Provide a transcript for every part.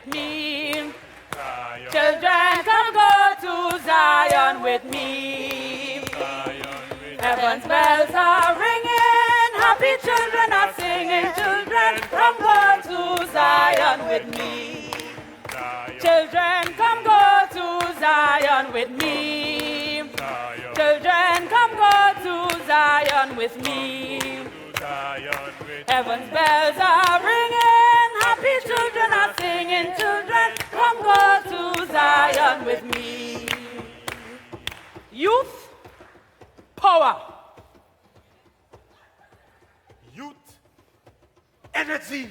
me. Zion. Children, come go to Zion with me. Zion with Heaven's bells are ringing, happy children are singing. Children, come go to Zion with me. Zion. Children, come go to Zion with me. Zion. Children, come go to Zion with me. Zion with Heaven's bells are ringing, happy children are singing. Children, come go to Zion with me. Youth, power. youth, energy,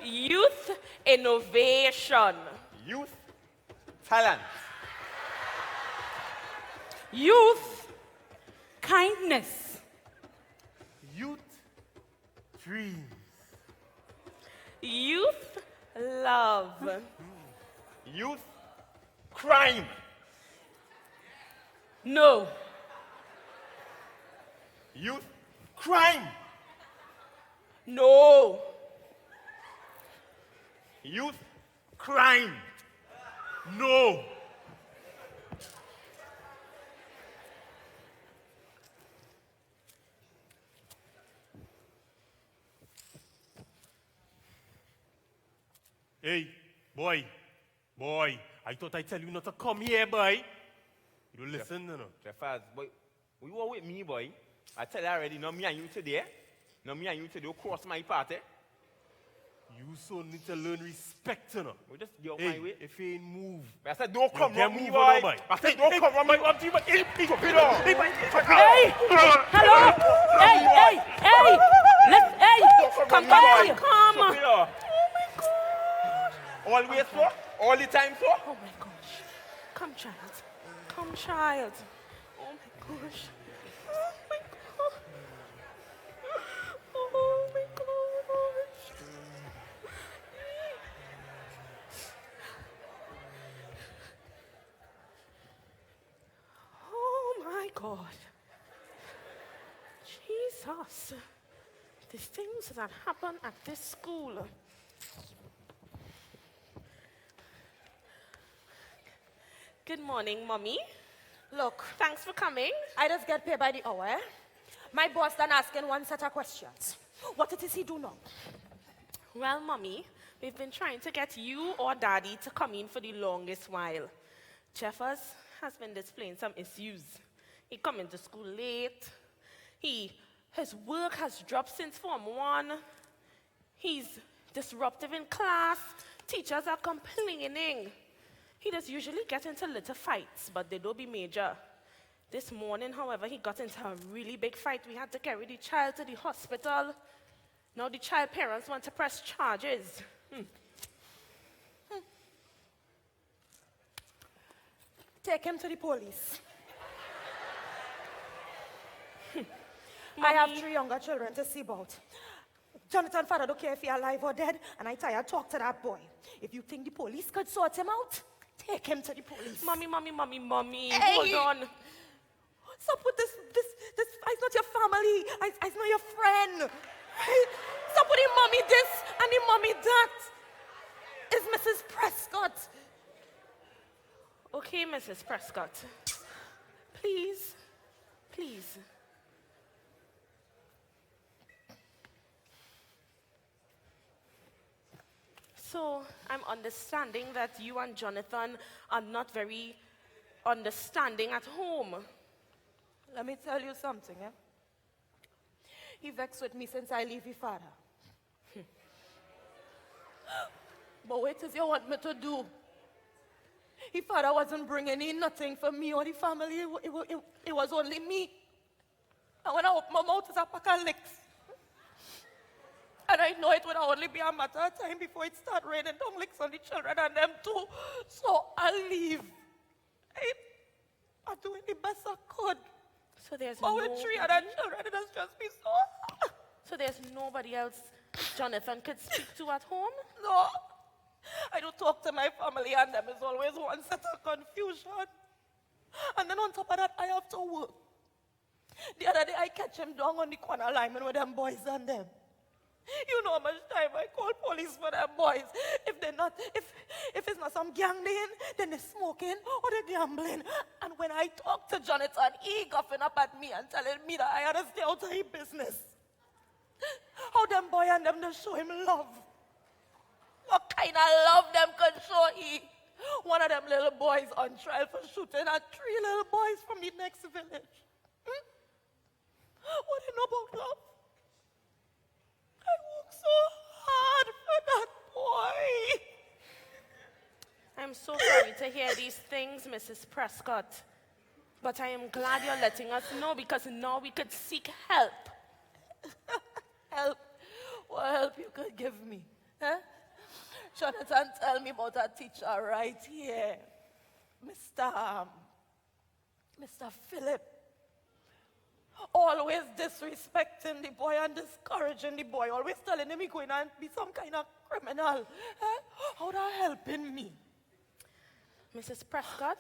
Youth, innovation. youth, talent, Youth, kindness. youth, dreams, Youth, love. youth, crime, No, youth, crime, no, youth, crime. No. Hey, boy, I thought I'd tell you not to come here, boy. You don't listen, no. Jeffers, boy, we were with me, boy. I tell you already, no me and you today. No me and you today, cross my party. You so need to learn respect, no. We just go Hey, my way. if you ain't move, But I said, don't come get round me, moving boy. on, boy. I said, don't come round me. Up to you, but hey, Hey! Hello! Hey! Let's, come on, come! Always so? All the time so? Oh my gosh. Come, child. Come, child. Oh my gosh. Oh my god. Oh my gosh. Oh my god. Jesus. The things that happen at this school. Good morning, Mommy. Look, Thanks for coming. I just get paid by the hour. Eh? My boss done asking one set of questions. What it is he do now? Well, Mommy, we've been trying to get you or Daddy to come in for the longest while. Jeffers has been displaying some issues. He come into school late. His work has dropped since Form 1. He's disruptive in class. Teachers are complaining. He does usually get into little fights, but they don't be major. This morning, however, he got into a really big fight. We had to carry the child to the hospital. Now the child parents want to press charges. Take him to the police. I have 3 younger children to see about. Jonathan father don't care if he's alive or dead, and I tired to talk to that boy. If you think the police could sort him out, take him to the police. Mommy, Hey. hold on. What's up with this? It's not your family. It's not your friend. Right? Stop with the mommy this and the mommy that. It's Mrs. Prescott. Okay, Mrs. Prescott. Please. So, I'm understanding that you and Jonathan are not very understanding at home. Let me tell you something, eh? He vexed with me since I leave his father. But what is you want me to do? His father wasn't bringing in nothing for me or the family. It was only me. And when I open my mouth, it's a pack of licks. And I know it would only be a matter of time before it start raining down licks on the children and them too. So I'll leave. I'm doing the best I could. So there's But with 3 other children, it has just been so hard. So there's nobody else Jonathan could speak to at home? No. I don't talk to my family and them is always one set of confusion. And then on top of that, I have to work. The other day, I catch him down on the corner lineman with them boys and them. You know how much time I call police for them boys. If it's not some gambling, then they're smoking or they're gambling. And when I talk to Jonathan, he guffing up at me and telling me that I had to stay out of his business. How them boy and them just show him love. What kind of love them can show he? One of them little boys on trial for shooting at 3 little boys from the next village. What do you know about love? I worked so hard for that boy. I'm so sorry to hear these things, Mrs. Prescott. But I am glad you're letting us know because now we could seek help. Help? What help you could give me? Huh? Jonathan, tell me about a teacher right here. Mr. Philip. Always disrespecting the boy and discouraging the boy. Always telling him he's going to be some kind of criminal. Huh? How that helping me? Mrs. Prescott,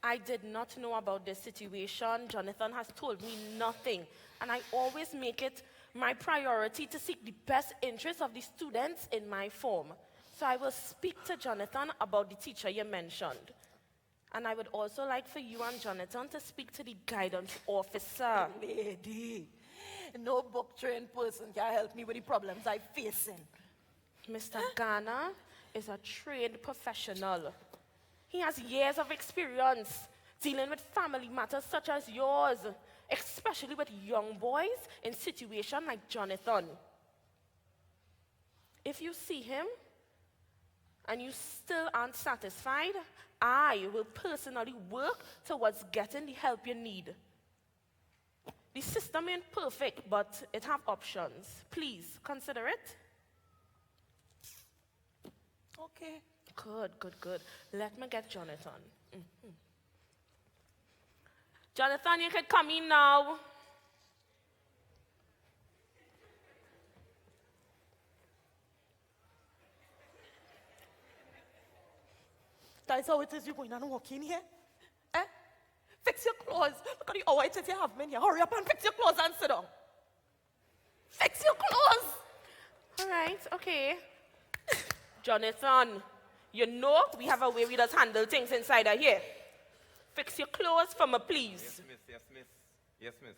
I did not know about this situation. Jonathan has told me nothing. And I always make it my priority to seek the best interests of the students in my form. So I will speak to Jonathan about the teacher you mentioned. And I would also like for you and Jonathan to speak to the guidance officer. Lady, no book-trained person can help me with the problems I'm facing. Mr. Garner is a trained professional. He has years of experience dealing with family matters such as yours, especially with young boys in situations like Jonathan. If you see him and you still aren't satisfied, I will personally work towards getting the help you need. The system ain't perfect, but it have options. Please consider it. Okay. Good. Let me get Jonathan. Jonathan, you can come in now. That's how it is you're going and walk in here? Eh? Fix your clothes. Look at the hour it is you have me in here. Hurry up and fix your clothes and sit down. Fix your clothes. All right, okay. Jonathan, you know we have a way we just handle things inside of here. Fix your clothes for me, please. Yes, miss. Yes, miss. Yes, miss.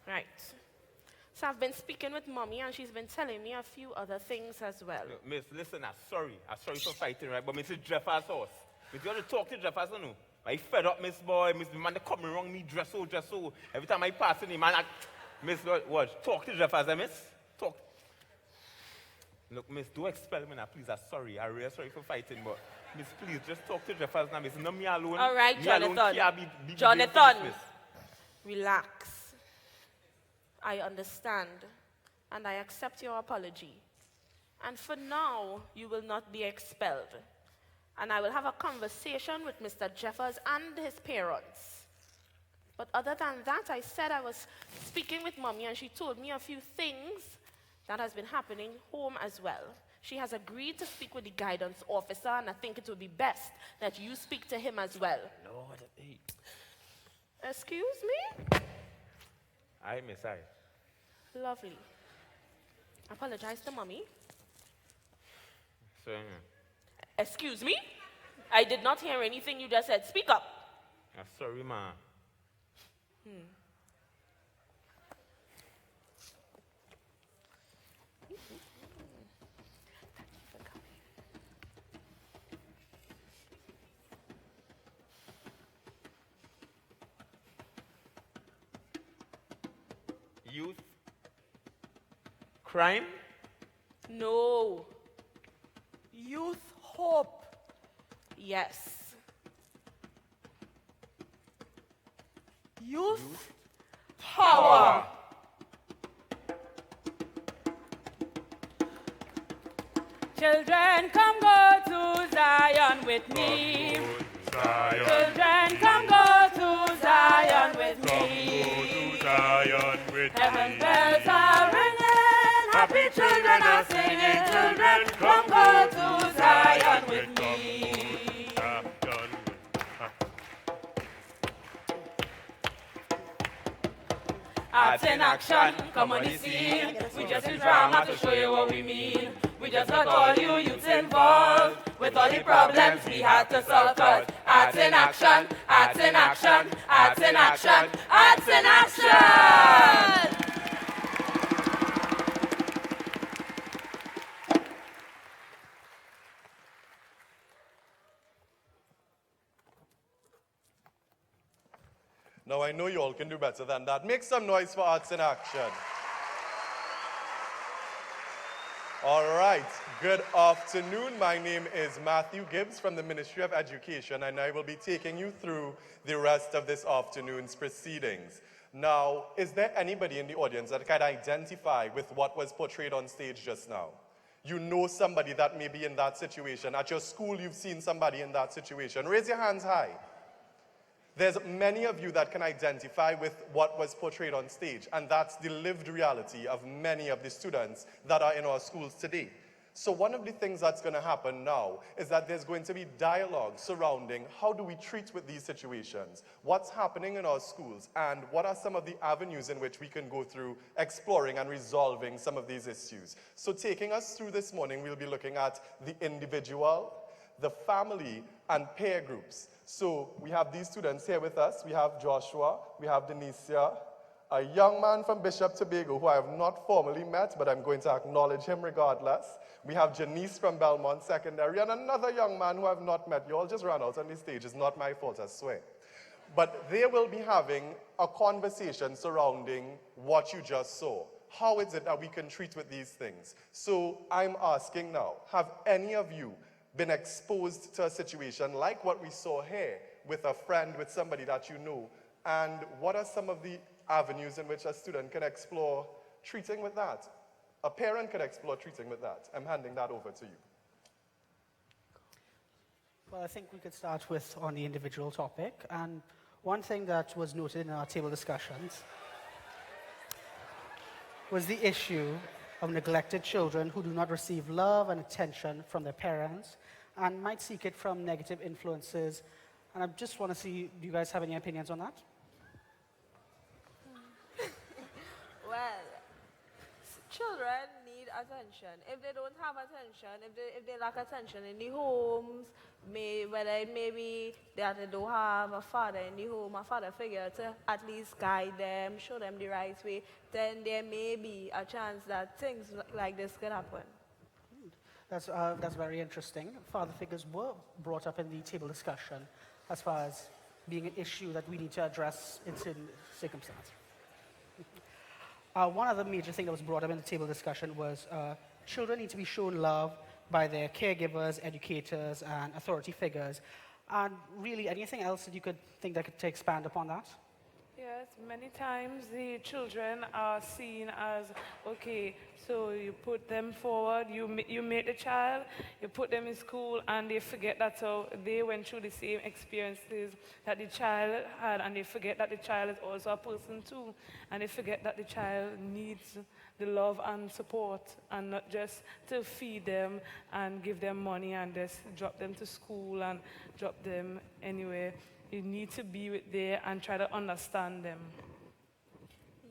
Right. So I've been speaking with Mommy, and she's been telling me a few other things as well. Look, miss, listen, I'm sorry. I'm sorry for fighting, right? But Mrs. Jeffers' house. Miss, you want to talk to Jeffers or no? I fed up, Miss Boy. Miss, the man, they coming wrong me, dress so. Every time I pass in, man, Miss, what? Talk to Jeffers, miss? Talk. Look, miss, don't expel me now, please. I'm sorry. I'm really sorry for fighting, but miss, please, just talk to Jeffers now, miss. Not me alone. All right, me Jonathan. Alone can't be Jonathan, miss. relax. I understand, and I accept your apology. And for now, you will not be expelled. And I will have a conversation with Mr. Jeffers and his parents. But other than that, I said I was speaking with Mommy, and she told me a few things that has been happening home as well. She has agreed to speak with the guidance officer, and I think it would be best that you speak to him as well. Lord, hey. Excuse me? Aye, miss, aye. Lovely. Apologize to Mommy. Sorry, Excuse me? I did not hear anything you just said. Speak up. I'm sorry, ma. Youth crime? No. Youth hope. Yes. Youth Power. Children, come go to Zion with me. Children, come go to Zion with me. Heaven bells are ringing, happy children are singing. Children, come go to Zion with me. Arts in action, come on the scene. We just in drama to show you what we mean. We just got all you youths involved with all the problems we had to solve. 'Cause arts in action, arts in action, arts in action, arts in action. Now, I know you all can do better than that. Make some noise for Arts in Action. All right, good afternoon. My name is Matthew Gibbs from the Ministry of Education, and I will be taking you through the rest of this afternoon's proceedings. Now, is there anybody in the audience that can identify with what was portrayed on stage just now? You know somebody that may be in that situation. At your school, you've seen somebody in that situation. Raise your hands high. There's many of you that can identify with what was portrayed on stage, and that's the lived reality of many of the students that are in our schools today. So one of the things that's going to happen now is that there's going to be dialogue surrounding how do we treat with these situations, what's happening in our schools, and what are some of the avenues in which we can go through exploring and resolving some of these issues. So taking us through this morning, we'll be looking at the individual, the family, and peer groups. So we have these students here with us. We have Joshua, we have Denicia, a young man from Bishop Tobago who I have not formally met, but I'm going to acknowledge him regardless. We have Janice from Belmont Secondary, and another young man who I have not met. You all just ran out on the stage. It's not my fault, I swear. But they will be having a conversation surrounding what you just saw. How is it that we can treat with these things? So I'm asking now, have any of you been exposed to a situation like what we saw here with a friend, with somebody that you know? And what are some of the avenues in which a student can explore treating with that? A parent can explore treating with that. I'm handing that over to you. Well, I think we could start with on the individual topic. And one thing that was noted in our table discussions was the issue of neglected children who do not receive love and attention from their parents and might seek it from negative influences. And I just want to see, do you guys have any opinions on that? Well, children need attention. If they don't have attention, if they lack attention in the homes, whether it may be that they don't have a father in the home, a father figure to at least guide them, show them the right way, then there may be a chance that things like this could happen. That's very interesting. Father figures were brought up in the table discussion as far as being an issue that we need to address in certain circumstances. One other major thing that was brought up in the table discussion was children need to be shown love by their caregivers, educators, and authority figures. And really, anything else that you could think that could expand upon that? Yes, many times the children are seen as, okay, so you put them forward, you make the child, you put them in school, and they forget that so they went through the same experiences that the child had, and they forget that the child is also a person too, and they forget that the child needs the love and support, and not just to feed them and give them money and just drop them to school and drop them anywhere. You need to be with there and try to understand them.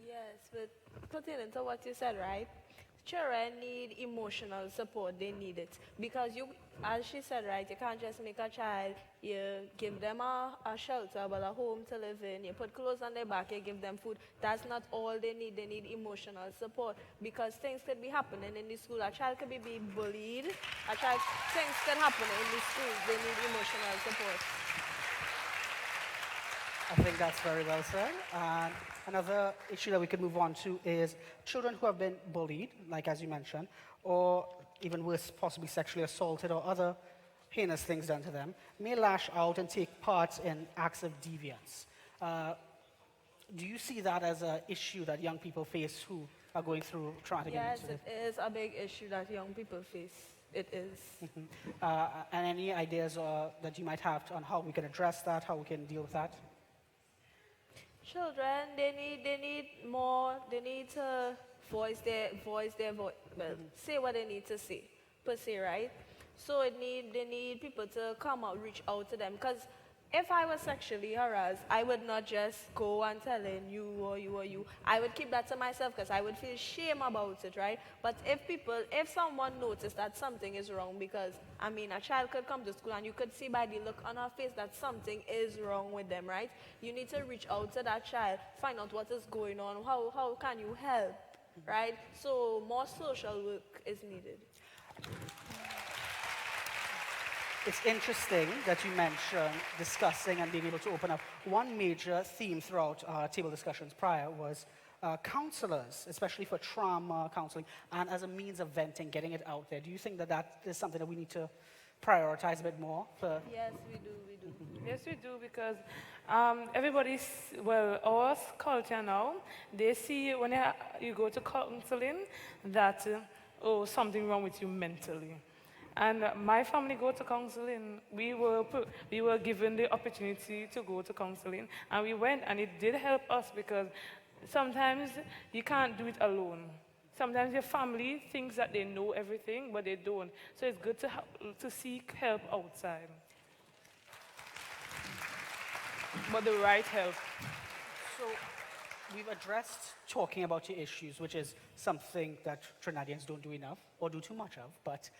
Yes, but pertaining to what you said, right? Children need emotional support. They need it. Because you, as she said, right, you can't just make a child, you give them a shelter, but a home to live in. You put clothes on their back, you give them food. That's not all they need. They need emotional support. Because things could be happening in the school. A child could be being bullied. Things can happen in the school. They need emotional support. I think that's very well said. And another issue that we could move on to is children who have been bullied, like as you mentioned, or even worse, possibly sexually assaulted or other heinous things done to them, may lash out and take part in acts of deviance. Do you see that as an issue that young people face who are going through traumatic Yes, incidents? it is a big issue that young people face. It is. And any ideas that you might have on how we can address that, how we can deal with that? Children, they need more. They need to voice their voice. Well, say what they need to say, per se, right? So they need people to come out, reach out to them, because if I was sexually harassed, I would not just go and telling you or you or you. I would keep that to myself because I would feel shame about it, right? But if someone noticed that something is wrong, because, I mean, a child could come to school and you could see by the look on her face that something is wrong with them, right? You need to reach out to that child, find out what is going on, how can you help, right? So more social work is needed. It's interesting that you mentioned discussing and being able to open up. One major theme throughout our table discussions prior was counselors, especially for trauma counseling, and as a means of venting, getting it out there. Do you think that that is something that we need to prioritize a bit more? Yes, we do. Yes, we do, because our culture now, they see when you go to counseling that, something wrong with you mentally. And my family go to counseling. We were given the opportunity to go to counseling, and we went, and it did help us because sometimes you can't do it alone. Sometimes your family thinks that they know everything, but they don't. So it's good to seek help outside. But the right help. So we've addressed talking about your issues, which is something that Trinidadians don't do enough or do too much of. But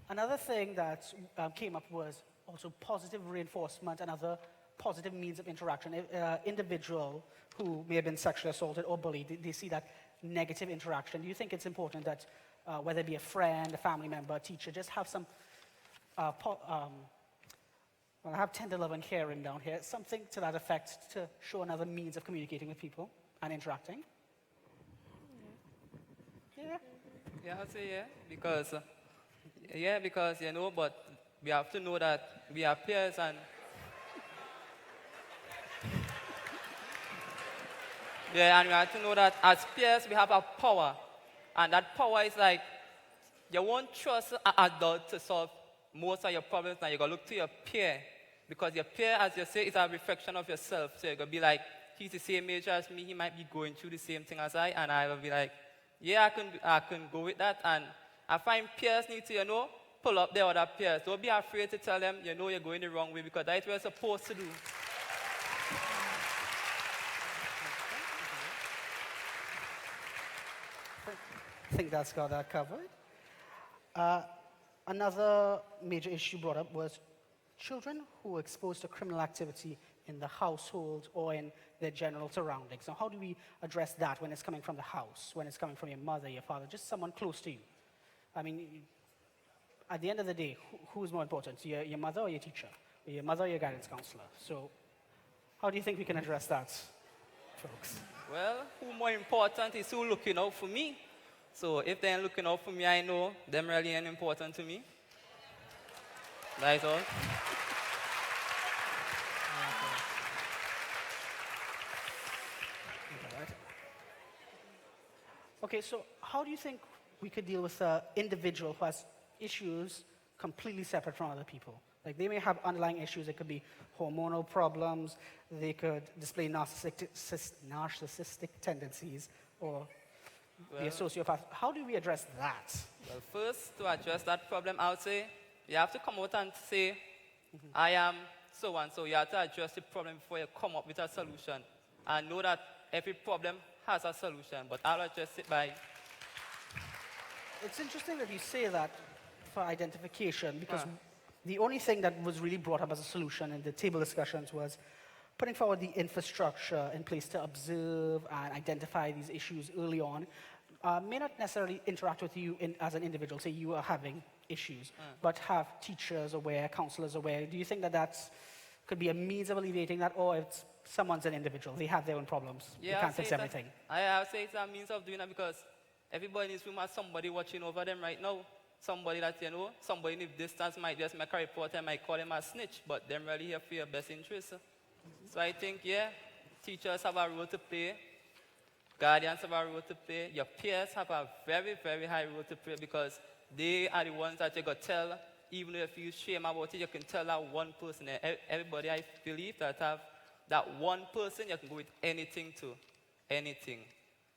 another thing that came up was also positive reinforcement and other positive means of interaction. Individual who may have been sexually assaulted or bullied, they see that negative interaction. Do you think it's important that whether it be a friend, a family member, a teacher, just have some, I have tender love and caring down here, something to that effect to show another means of communicating with people and interacting? Yeah. Yeah, I'll say because but we have to know that we are peers and and we have to know that as peers we have a power, and that power is like you won't trust an adult to solve most of your problems. Now you're gonna look to your peer, because your peer, as you say, is a reflection of yourself. So you're gonna be like, he's the same age as me, he might be going through the same thing as I, and I will be like, yeah, I can go with that. And I find peers need to, pull up their other peers. Don't be afraid to tell them, you're going the wrong way, because that's what you're supposed to do. I think that's got that covered. Another major issue brought up was children who were exposed to criminal activity in the household or in their general surroundings. Now, how do we address that when it's coming from the house, when it's coming from your mother, your father, just someone close to you? I mean, at the end of the day, who's more important, your mother or your teacher? Or your mother or your guidance counselor? So how do you think we can address that, folks? Well, who more important is who looking out for me. So if they're looking out for me, I know them really ain't important to me. That's all. Okay, so how do you think we could deal with an individual who has issues completely separate from other people? Like, they may have underlying issues. It could be hormonal problems. They could display narcissistic tendencies or be a sociopath. How do we address that? Well, first, to address that problem, I would say you have to come out and say, I am so and so. You have to address the problem before you come up with a solution. And know that every problem has a solution, but I'll address it by... It's interesting that you say that for identification, because the only thing that was really brought up as a solution in the table discussions was putting forward the infrastructure in place to observe and identify these issues early on. May not necessarily interact with you as an individual, say you are having issues, but have teachers aware, counselors aware. Do you think that that's could be a means of alleviating that, or it's someone's an individual, they have their own problems, they can't fix everything? I would say it's a means of doing that, because everybody in this room has somebody watching over them right now. Somebody that, somebody in the distance might just make a report and might call them a snitch, but they're really here for your best interest. So I think, teachers have a role to play, guardians have a role to play, your peers have a very, very high role to play, because they are the ones that you got to tell. Even if you shame about it, you can tell that one person. Everybody, I believe, that have that one person you can go with anything to, anything.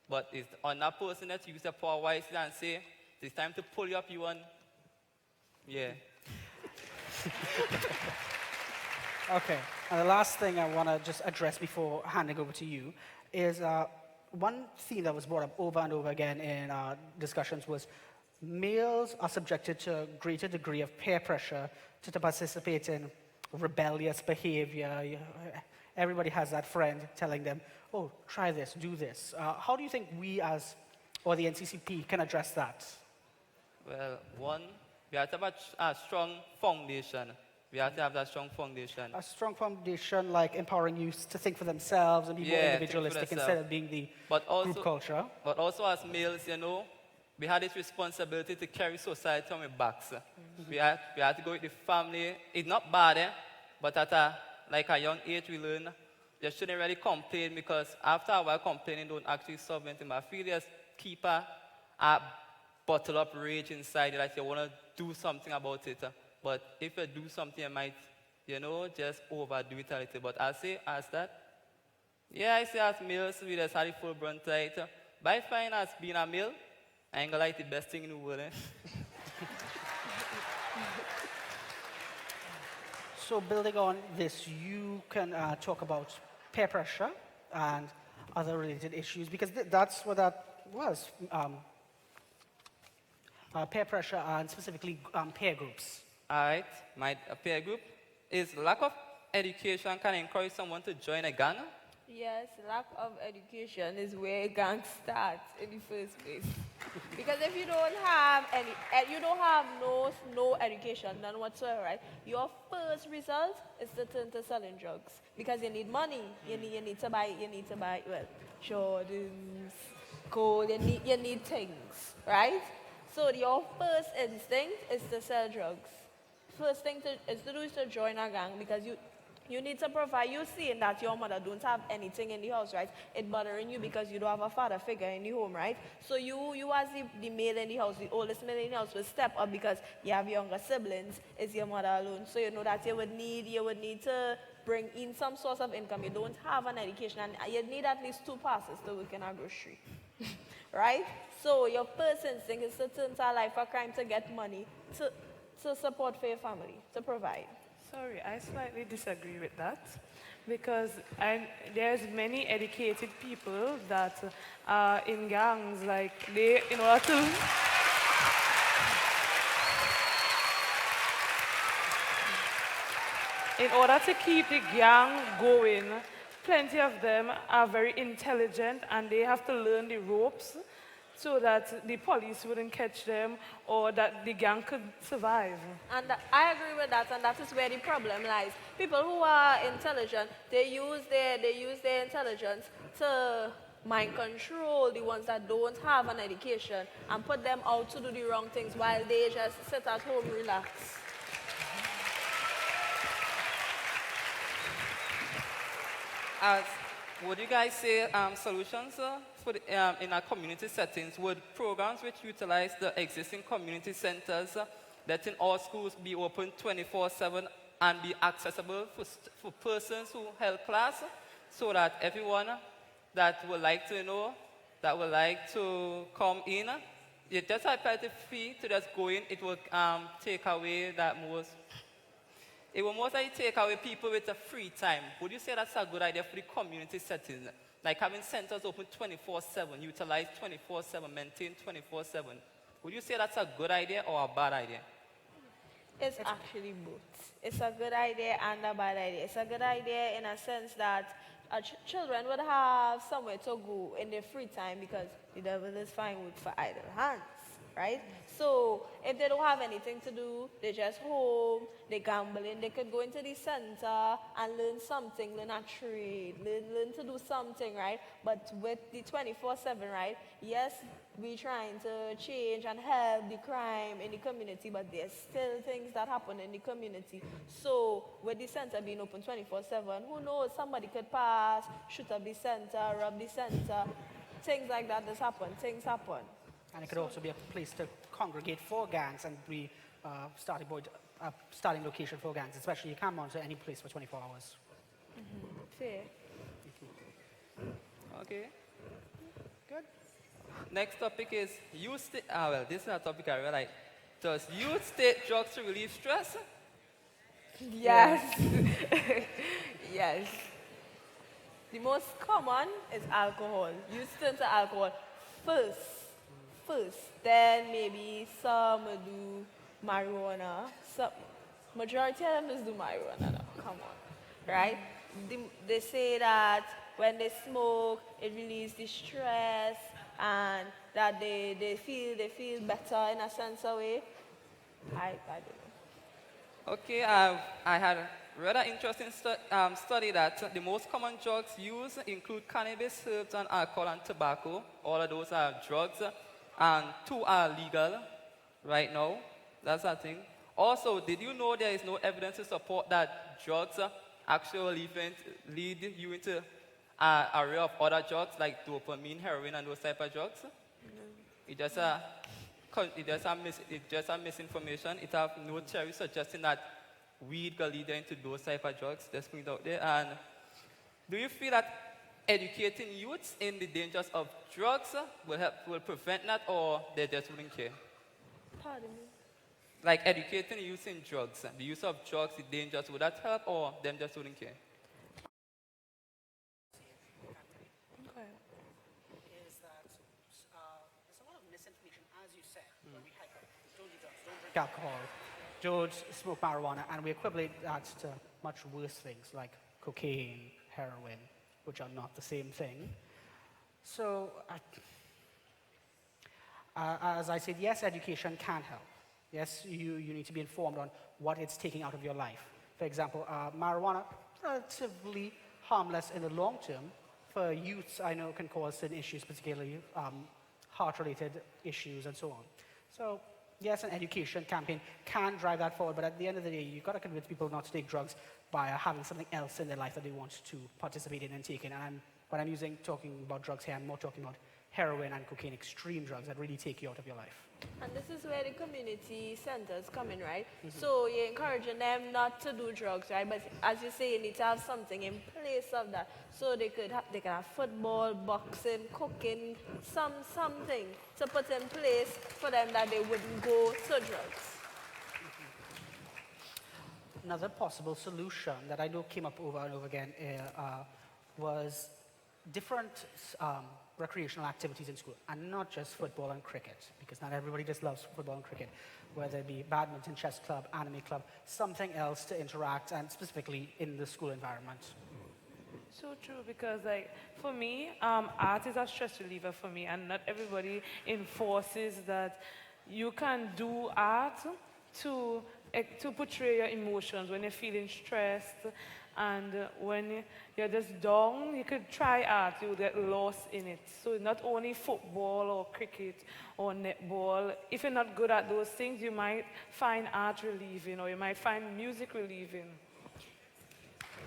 But it's on that person that you use the power wisely and say, it's time to pull you up, you want, Okay. And the last thing I want to just address before handing over to you is one theme that was brought up over and over again in discussions was males are subjected to a greater degree of peer pressure to participate in rebellious behavior. Everybody has that friend telling them, oh, try this, do this. How do you think we as, or the NCCP, can address that? Well, one, we have to have a strong foundation. We have to have that strong foundation. A strong foundation like empowering youth to think for themselves and be more Yeah, think for individualistic instead themselves. of being the But also, group culture. But also as males, we had this responsibility to carry society on our backs. We had to go with the family. It's not bad, but at a young age we learn you shouldn't really complain because after a while complaining don't actually solve anything. But I feel just keep a bottle up rage inside you that you want to do something about it. But if you do something, you might, just overdo it a little. But I say as that, I say as males, we just had the full brunt right. But I find as being a male, I ain't gonna like the best thing in the world. So building on this, you can talk about peer pressure and other related issues because that's what that was. Peer pressure and specifically peer groups. All right, my peer group is lack of education can encourage someone to join a gang. Yes, lack of education is where a gang starts in the first place. Because if you don't have no education, none whatsoever, right? Your first result is to turn to selling drugs because you need money. You need to buy well, Jordans, gold. You need things, right? So your first instinct is to sell drugs. First thing to do is to join a gang because you need to provide. You seeing that your mother don't have anything in the house, right? It's bothering you because you don't have a father figure in the home, right? So you as the male in the house, the oldest male in the house, will step up because you have younger siblings. It's your mother alone. So you know that you would need to bring in some source of income. You don't have an education, and you need at least 2 passes to work in a grocery, right? So your first instinct is to turn to a life of crime to get money to support for your family, to provide. Sorry, I slightly disagree with that because there's many educated people that are in gangs, like they, in order to keep the gang going, plenty of them are very intelligent and they have to learn the ropes so that the police wouldn't catch them or that the gang could survive. And I agree with that, and that is where the problem lies. People who are intelligent, they use their intelligence to mind control the ones that don't have an education and put them out to do the wrong things while they just sit at home, relax. Would you guys say solutions for in our community settings? Would programs which utilize the existing community centers that in all schools be open 24/7 and be accessible for persons who held class so that everyone that would like to come in, you just have a fee to just go in, it will take away that most. It will mostly take away people with a free time. Would you say that's a good idea for the community setting? Like having centers open 24/7, utilize 24/7, maintain 24/7. Would you say that's a good idea or a bad idea? It's actually both. It's a good idea and a bad idea. It's a good idea in a sense that children would have somewhere to go in their free time because the devil is fine with for idle hands, right? So if they don't have anything to do, they're just home, they're gambling, they could go into the center and learn something, learn a trade, learn to do something, right? But with the 24/7, right, yes, we're trying to change and help the crime in the community, but there's still things that happen in the community. So with the center being open 24/7, who knows, somebody could pass, shoot up the center, rob the center, things like that just happen, things happen. And it could also be a place to congregate for gangs and be starting location for gangs, especially you can't monitor any place for 24 hours. Fair. Okay. Good. Next topic is youth well, this is a topic I really like. Does youth take drugs to relieve stress? Yes. Yes. The most common is alcohol. You turn to alcohol first. First. Then maybe some will do marijuana. Some, majority of them just do marijuana now. Come on. Right? They say that when they smoke, it relieves the stress and that they feel better in a sense of way. I don't know. Okay, I had read an interesting study that the most common drugs used include cannabis, herbs, and alcohol and tobacco. All of those are drugs, and 2 are legal right now. That's a thing. Also, did you know there is no evidence to support that drugs actually lead you into an array of other drugs like dopamine, heroin, and those type of drugs? It just it just a misinformation. It have no theory suggesting that weed can lead you into those type of drugs. Just put it out there. And do you feel that educating youths in the dangers of drugs will prevent that, or they just wouldn't care? Pardon me. Like educating youth in drugs, the use of drugs, the dangers, would that help, or them just wouldn't care? Is that there's a lot of misinformation, as you said, when we hype up. Don't do drugs, don't drink alcohol, don't smoke marijuana, and we equivalent that to much worse things like cocaine, heroin, which are not the same thing. So, as I said, yes, education can help. Yes, you need to be informed on what it's taking out of your life. For example, marijuana, relatively harmless in the long term. For youths, I know can cause certain issues, particularly heart-related issues and so on. So, yes, an education campaign can drive that forward, but at the end of the day, you've got to convince people not to take drugs by having something else in their life that they want to participate in and take in. And when I'm talking about drugs here, I'm more talking about heroin and cocaine, extreme drugs that really take you out of your life. And this is where the community centers come in, right? So you're encouraging them not to do drugs, right? But as you say, you need to have something in place of that. So they could have football, boxing, cooking, something to put in place for them that they wouldn't go to drugs. Another possible solution that I know came up over and over again was different recreational activities in school, and not just football and cricket, because not everybody just loves football and cricket, whether it be badminton, chess club, anime club, something else to interact, and specifically in the school environment. So true, because like for me, art is a stress reliever for me, and not everybody enforces that you can do art to portray your emotions when you're feeling stressed, and when you're just down, you could try art, you'll get lost in it. So not only football or cricket or netball, if you're not good at those things, you might find art relieving, or you might find music relieving.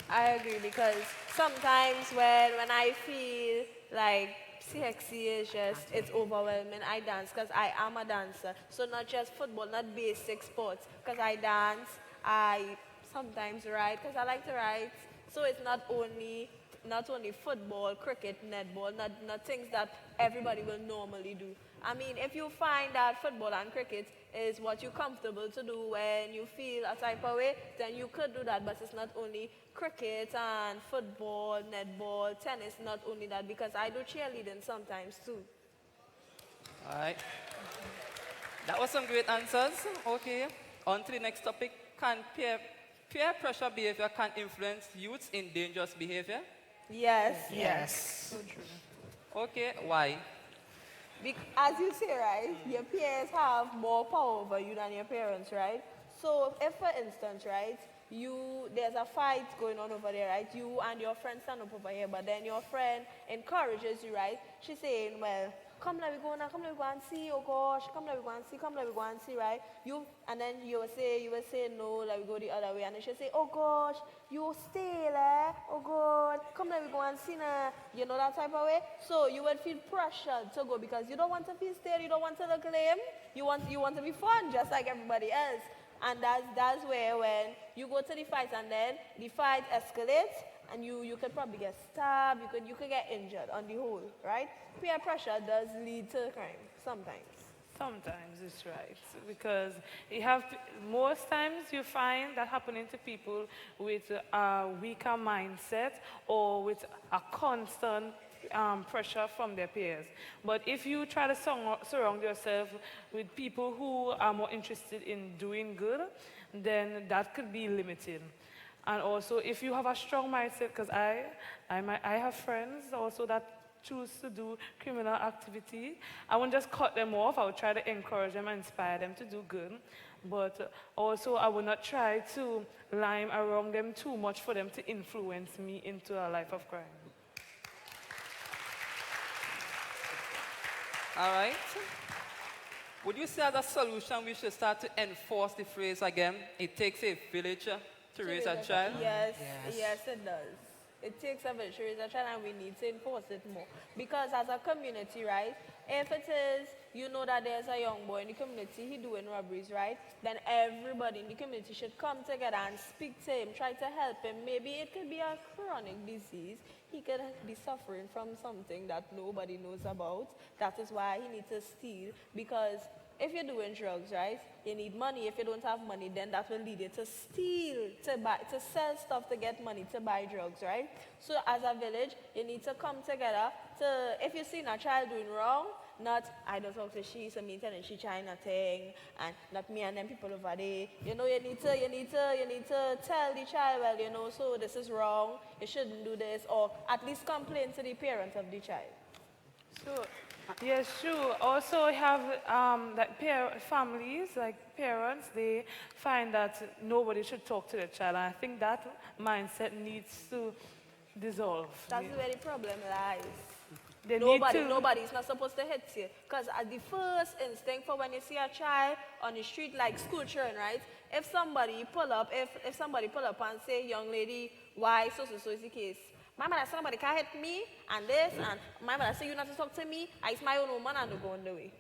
I agree, because sometimes when I feel like CXC is just, it's overwhelming, I dance because I am a dancer. So not just football, not basic sports, because I dance, I sometimes write, because I like to write. So it's not only football, cricket, netball, not things that everybody will normally do. I mean, if you find that football and cricket is what you're comfortable to do when you feel a type of way, then you could do that. But it's not only cricket and football, netball, tennis, not only that, because I do cheerleading sometimes too. All right. That was some great answers. Okay. On to the next topic. Can peer pressure behavior can influence youths in dangerous behavior? Yes. Yes. So true. Okay. Why? As you say, right, your peers have more power over you than your parents, right? So if, for instance, right, there's a fight going on over there, right? You and your friend stand up over here, but then your friend encourages you, right? She's saying, well, come let me go now, come let me go and see, oh gosh, come let me go and see, come let me go and see, right? And then you will say no, let me go the other way, and then she'll say, oh gosh, you stay there, oh God, come let me go and see now, you know, that type of way. So you would feel pressured to go because you don't want to feel stale, you don't want to look lame, you want to be fun just like everybody else. And that's where when you go to the fight and then the fight escalates, and you could probably get stabbed, you could get injured on the whole, right? Peer pressure does lead to crime sometimes. Sometimes it's right because most times you find that happening to people with a weaker mindset or with a constant pressure from their peers. But if you try to surround yourself with people who are more interested in doing good, then that could be limited. And also, if you have a strong mindset, because I have friends also that choose to do criminal activity, I won't just cut them off. I would try to encourage them and inspire them to do good. But also, I will not try to lime around them too much for them to influence me into a life of crime. All right. Would you say as a solution we should start to enforce the phrase again, it takes a village to raise a child? Yes, yes, it does. It takes a village to raise a child, and we need to enforce it more. Because as a community, right, if it is, you know that there's a young boy in the community, he doing robberies, right, then everybody in the community should come together and speak to him, try to help him. Maybe it could be a chronic disease. He could be suffering from something that nobody knows about. That is why he needs to steal, because if you're doing drugs, right, you need money. If you don't have money, then that will lead you to steal, to sell stuff to get money to buy drugs, right? So as a village, you need to come together to, if you see a child doing wrong, not, I don't talk to she, so me telling she trying a thing, and not me and them people over there. You know, you need to tell the child, well, you know, so this is wrong, you shouldn't do this, or at least complain to the parents of the child. So, yes, true. Also, have families, like parents, they find that nobody should talk to their child. And I think that mindset needs to dissolve. That's where the problem lies. Nobody's not supposed to hit you. Because the first instinct for when you see a child on the street, like school children, right? If somebody pull up and say, young lady, why so is the case? My mother said somebody can hit me and this, and my mother said you not to talk to me. It's my own woman and don't go on the way.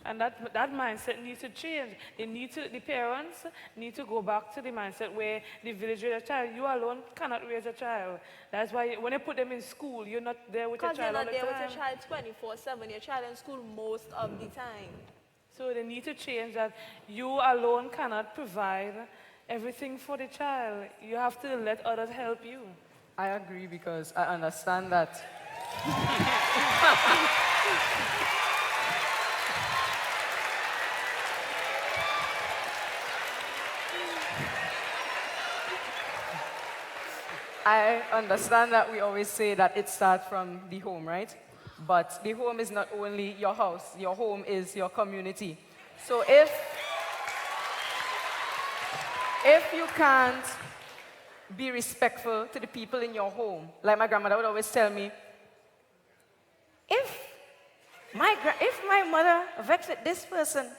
And that mindset needs to change. The parents need to go back to the mindset where the village raise a child. You alone cannot raise a child. That's why when you put them in school, you're not there with your child all the time. Because you're not there with your child 24/7. Your child in school most of the time. So they need to change that. You alone cannot provide everything for the child. You have to let others help you. I agree because I understand that. I understand that we always say that it starts from the home, right? But the home is not only your house, your home is your community. So if you can't be respectful to the people in your home, like my grandmother would always tell me, if my mother vexed with this person,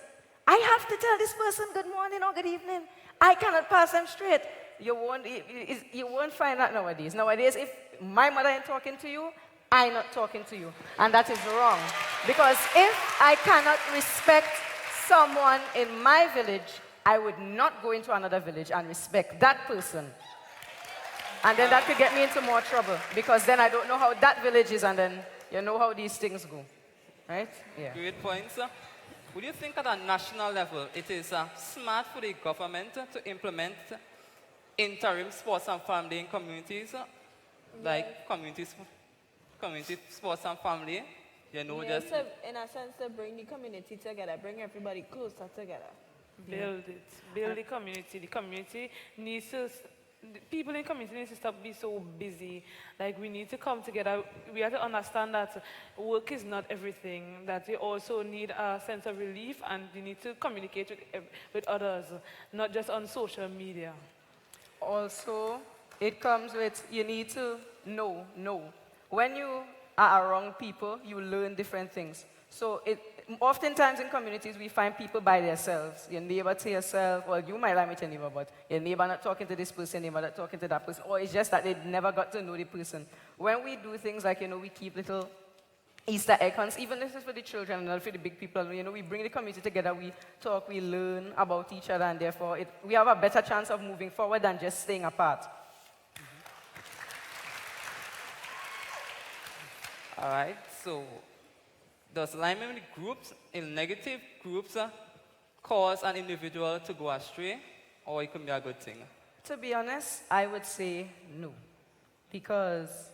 I have to tell this person good morning or good evening. I cannot pass them straight. You won't find that nowadays. Nowadays, if my mother ain't talking to you, I'm not talking to you. And that is wrong. Because if I cannot respect someone in my village, I would not go into another village and respect that person. And then that could get me into more trouble. Because then I don't know how that village is, and then you know how these things go. Right? Yeah. Great point, sir. Would you think at a national level it is smart for the government to implement interim sports and family in communities, like community sports and family, you know, yeah, just... in a sense, to bring the community together, bring everybody closer together. Build the community. The community needs to, people in the community need to stop being so busy. Like, we need to come together. We have to understand that work is not everything, that you also need a sense of relief, and you need to communicate with others, not just on social media. Also, it comes with, you need to know. When you are around people, you learn different things. So oftentimes in communities, we find people by themselves. Your neighbor to yourself, well, you might like with your neighbor, but your neighbor not talking to this person, neighbor not talking to that person, or it's just that they never got to know the person. When we do things like, we keep little Easter egg hunts, even this is for the children and not for the big people, we bring the community together, we talk, we learn about each other, and therefore we have a better chance of moving forward than just staying apart. All right, so Does alignment with groups, in negative groups, cause an individual to go astray, or it could be a good thing? To be honest, I would say no. Because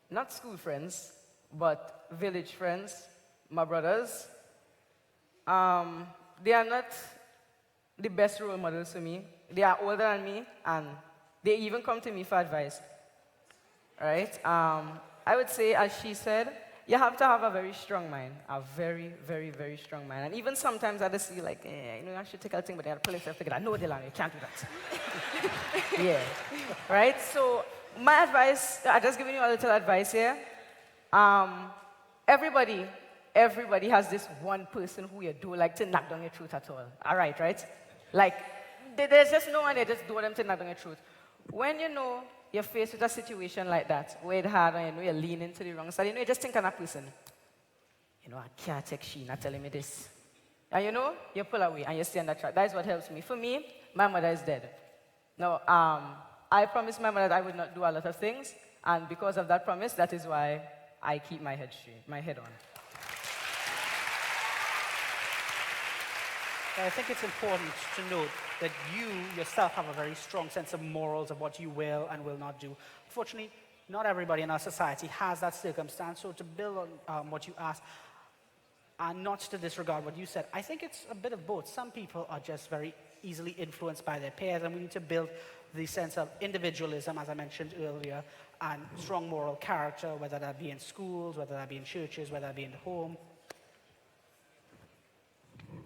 not school friends, but village friends, my brothers, they are not the best role models for me. They are older than me, and they even come to me for advice. Right? I would say, as she said, you have to have a very strong mind, a very, very, very strong mind. And even sometimes I just see like, I should take a thing, but I have to pull yourself together. No, Dylan, you can't do that. Yeah. Right? So my advice, I'm just giving you a little advice here. Everybody has this one person who you do like to knock down your truth at all. All right, right? Like, there's just no one that just do them to knock down your truth. When you know you're faced with a situation like that, where it's hard and you know you're leaning to the wrong side, you just think of that person. I can't take Sheena telling me this. And you pull away and you stay on that track. That is what helps me. For me, my mother is dead. Now, I promised my mother that I would not do a lot of things, and because of that promise, that is why I keep my head straight, my head on. I think it's important to note that you yourself have a very strong sense of morals of what you will and will not do. Unfortunately, not everybody in our society has that circumstance, so to build on what you asked, and not to disregard what you said, I think it's a bit of both. Some people are just very easily influenced by their peers, and we need to build the sense of individualism, as I mentioned earlier, and strong moral character, whether that be in schools, whether that be in churches, whether that be in the home.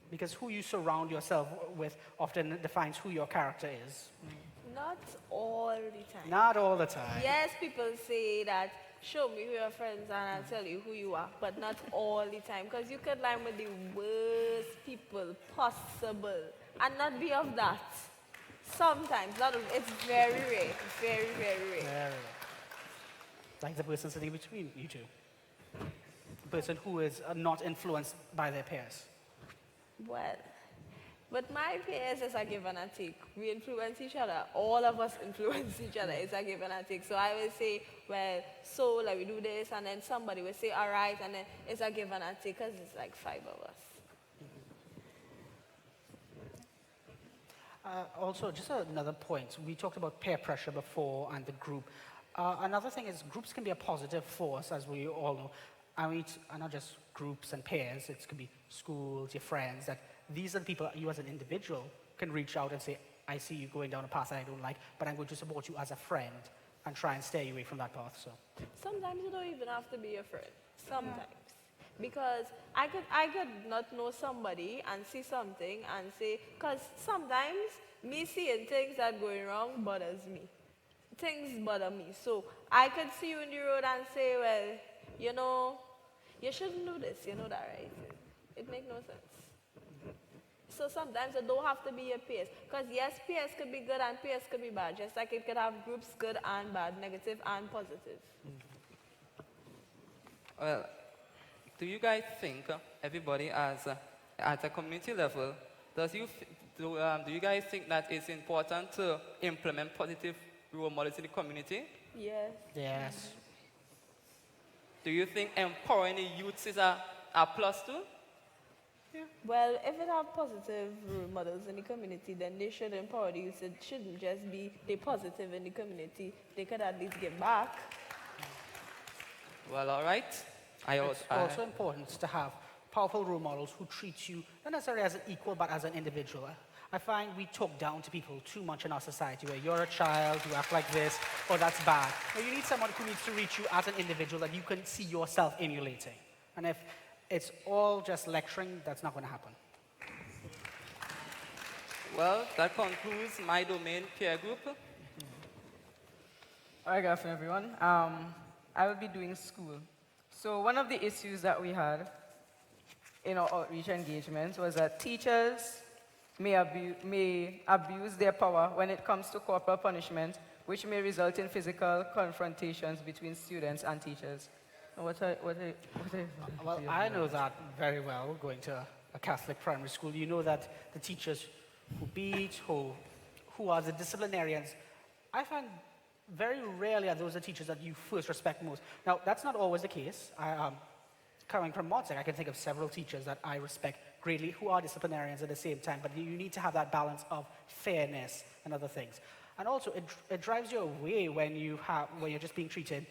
Because who you surround yourself with often defines who your character is. Not all the time. Not all the time. Yes, people say that, show me who your friends are and I'll tell you who you are, but not all the time. Because you could line with the worst people possible and not be of that. Sometimes, not of, it's very rare, very, very rare. Very rare. Like the person sitting between you two. The person who is not influenced by their peers. Well, but my peers is a give and a take. We influence each other. All of us influence each other. It's a give and a take. So I will say, well, so like we do this, and then somebody will say, all right, and then it's a give and a take because it's like 5 of us. Also, just another point. We talked about peer pressure before and the group. Another thing is groups can be a positive force, as we all know. And not just groups and peers, it could be schools, your friends, that these are the people you as an individual can reach out and say, I see you going down a path that I don't like, but I'm going to support you as a friend and try and steer you away from that path. So sometimes you don't even have to be a friend. Sometimes. Yeah. Because I could not know somebody and see something and say, because sometimes me seeing things that going wrong bothers me. Things bother me. So I could see you in the road and say, well, you shouldn't do this, you know that, right? It makes no sense. So sometimes it don't have to be your peers. Because yes, peers could be good and peers could be bad. Just like it could have groups good and bad, negative and positive. Well, do you guys think everybody at a community level, do you guys think that it's important to implement positive role models in the community? Yes. yes. Do you think empowering the youths is a plus too? Yeah. Well, if it have positive role models in the community, then they should empower the youth. It shouldn't just be they positive in the community. They could at least give back. Well, all right. It's also important to have powerful role models who treat you not necessarily as an equal, but as an individual. I find we talk down to people too much in our society, where you're a child, you act like this, or that's bad. But you need someone who needs to reach you as an individual that you can see yourself emulating. And if it's all just lecturing, that's not going to happen. Well, that concludes my domain peer group. All right, good afternoon, everyone. I will be doing school. So one of the issues that we had in our outreach engagements was that teachers may abuse their power when it comes to corporal punishment, which may result in physical confrontations between students and teachers. Well, I know that very well, going to a Catholic primary school. You know that the teachers who beat, who are the disciplinarians, I find very rarely are those the teachers that you first respect most. Now, that's not always the case. coming from Modsec, I can think of several teachers that I respect greatly who are disciplinarians at the same time, but you need to have that balance of fairness and other things. And also, it drives you away when you're just being treated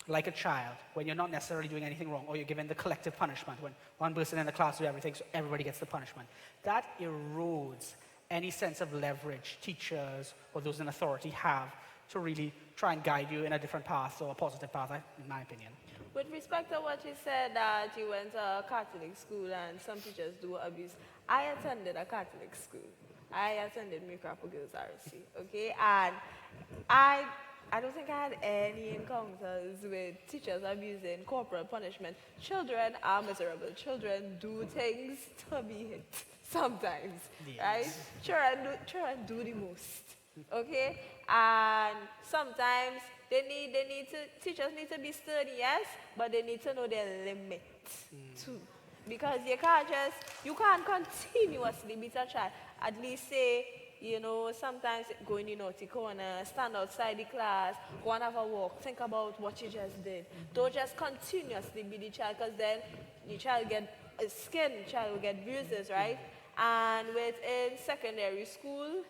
like a child, when you're not necessarily doing anything wrong, or you're given the collective punishment, when one person in the class does everything, so everybody gets the punishment. That erodes any sense of leverage teachers or those in authority have to really try and guide you in a different path or a positive path, in my opinion. With respect to what you said that you went to a Catholic school and some teachers do abuse, I attended a Catholic school. I attended Micrapo Girls RC, okay? And I don't think I had any encounters with teachers abusing corporal punishment. Children are miserable. Children do things to be hit sometimes, right? Children do the most, okay? And sometimes teachers need to be sturdy, yes, but they need to know their limits too. Because you can't continuously beat a child. At least say, sometimes go in the naughty corner, stand outside the class, go and have a walk, think about what you just did. Don't just continuously beat the child, because then the child get skin, the child will get bruises, right? And within secondary school,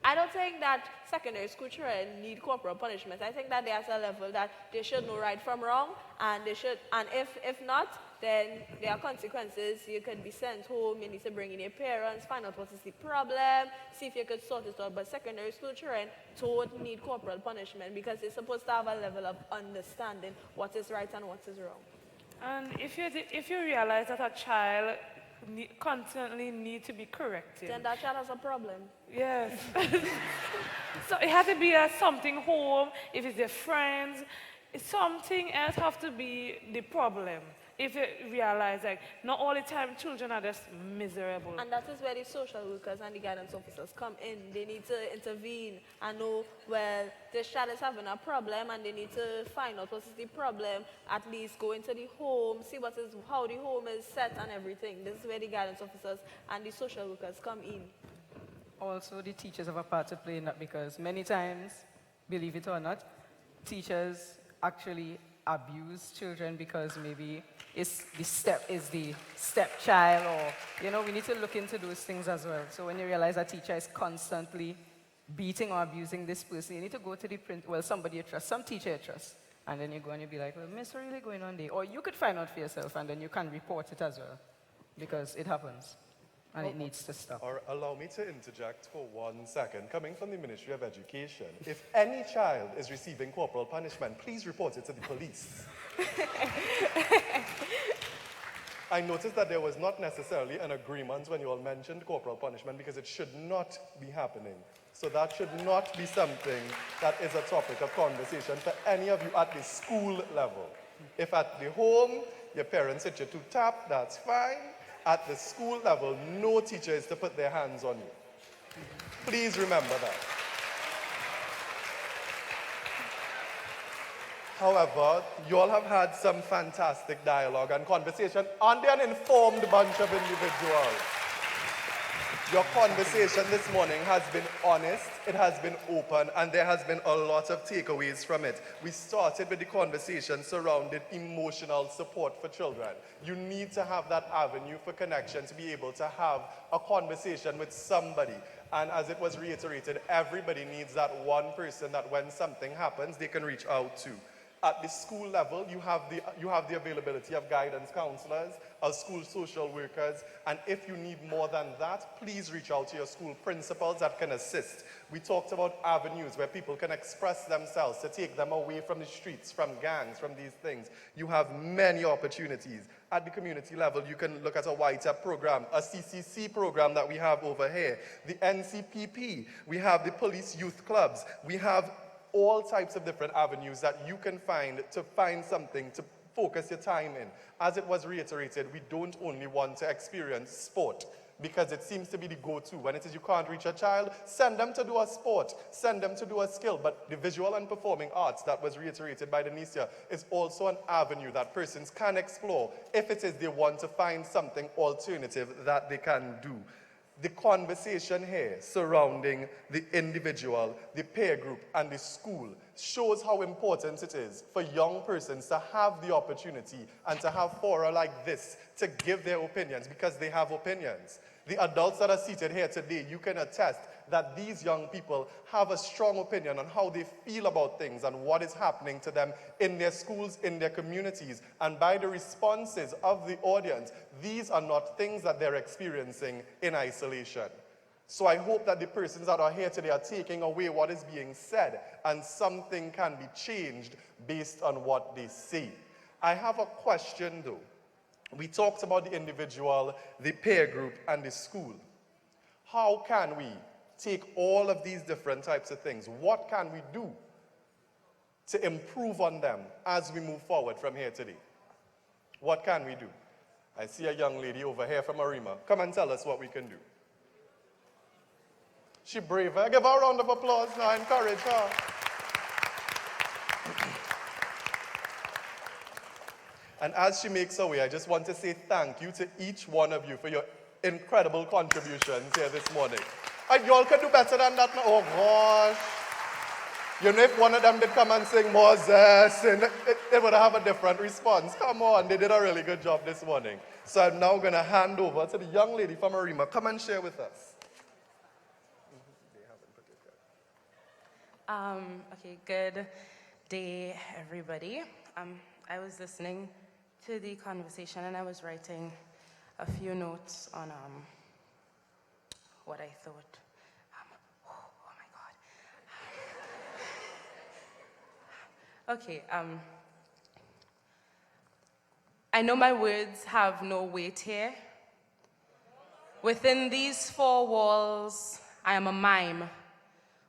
I don't think that secondary school children need corporal punishment. I think that they're at a level that they should know right from wrong, and if not, then there are consequences. You could be sent home, you need to bring in your parents, find out what is the problem, see if you could sort it out. But secondary school children don't need corporal punishment because they're supposed to have a level of understanding what is right and what is wrong. And if you realize that a child constantly need to be corrected, then that child has a problem. Yes. So it has to be something home. If it's their friends, something else have to be the problem. If you realize, not all the time children are just miserable. And that is where the social workers and the guidance officers come in. They need to intervene and know, well, this child is having a problem, and they need to find out what is the problem. At least go into the home, see how the home is set and everything. This is where the guidance officers and the social workers come in. Also, the teachers have a part to play in that, because many times, believe it or not, teachers actually abuse children because maybe the stepchild, or we need to look into those things as well. So when you realize a teacher is constantly beating or abusing this person, you need to go to somebody you trust, some teacher you trust, and then you go and you be like, well, miss, what really going on there? Or you could find out for yourself, and then you can report it as well, because it happens. And it needs to stop. Or allow me to interject for 1 second. Coming from the Ministry of Education, if any child is receiving corporal punishment, please report it to the police. I noticed that there was not necessarily an agreement when you all mentioned corporal punishment, because it should not be happening. So that should not be something that is a topic of conversation for any of you at the school level. If at the home, your parents hit you to tap, that's fine. At the school level, no teacher is to put their hands on you. Please remember that. However, you all have had some fantastic dialogue and conversation. Aren't they an informed bunch of individuals? Your conversation this morning has been honest, it has been open, and there has been a lot of takeaways from it. We started with the conversation surrounding emotional support for children. You need to have that avenue for connection to be able to have a conversation with somebody. And as it was reiterated, everybody needs that one person that when something happens, they can reach out to. At the school level, you have the availability of guidance counselors, of school social workers, and if you need more than that, please reach out to your school principals that can assist. We talked about avenues where people can express themselves to take them away from the streets, from gangs, from these things. You have many opportunities. At the community level, you can look at a YTEP program, a CCC program that we have over here, the NCPP, we have the police youth clubs, we have all types of different avenues that you can find to find something to focus your time in. As it was reiterated, we don't only want to experience sport, because it seems to be the go-to. When it is you can't reach a child, send them to do a sport, send them to do a skill. But the visual and performing arts that was reiterated by Denicia is also an avenue that persons can explore if it is they want to find something alternative that they can do. the conversation here surrounding the individual, the peer group, and the school shows how important it is for young persons to have the opportunity and to have fora like this to give their opinions, because they have opinions. The adults that are seated here today, you can attest that these young people have a strong opinion on how they feel about things and what is happening to them in their schools, in their communities. And by the responses of the audience, these are not things that they're experiencing in isolation. So I hope that the persons that are here today are taking away what is being said, and something can be changed based on what they say. I have a question though. We talked about the individual, the peer group, and the school. How can we take all of these different types of things? What can we do to improve on them as we move forward from here today? What can we do? I see a young lady over here from Arima. Come and tell us what we can do. She brave. Give her a round of applause now. Encourage her. And as she makes her way, I just want to say thank you to each one of you for your incredible contributions here this morning. And y'all can do better than that now. Oh gosh. You know, if one of them did come and sing Moses, and they would have a different response. Come on, they did a really good job this morning. So I'm now going to hand over to the young lady from Arima. Come and share with us. Okay, good day, everybody. I was listening to the conversation and I was writing a few notes on what I thought. Oh my God. Okay, I know my words have no weight here. Within these four walls, I am a mime,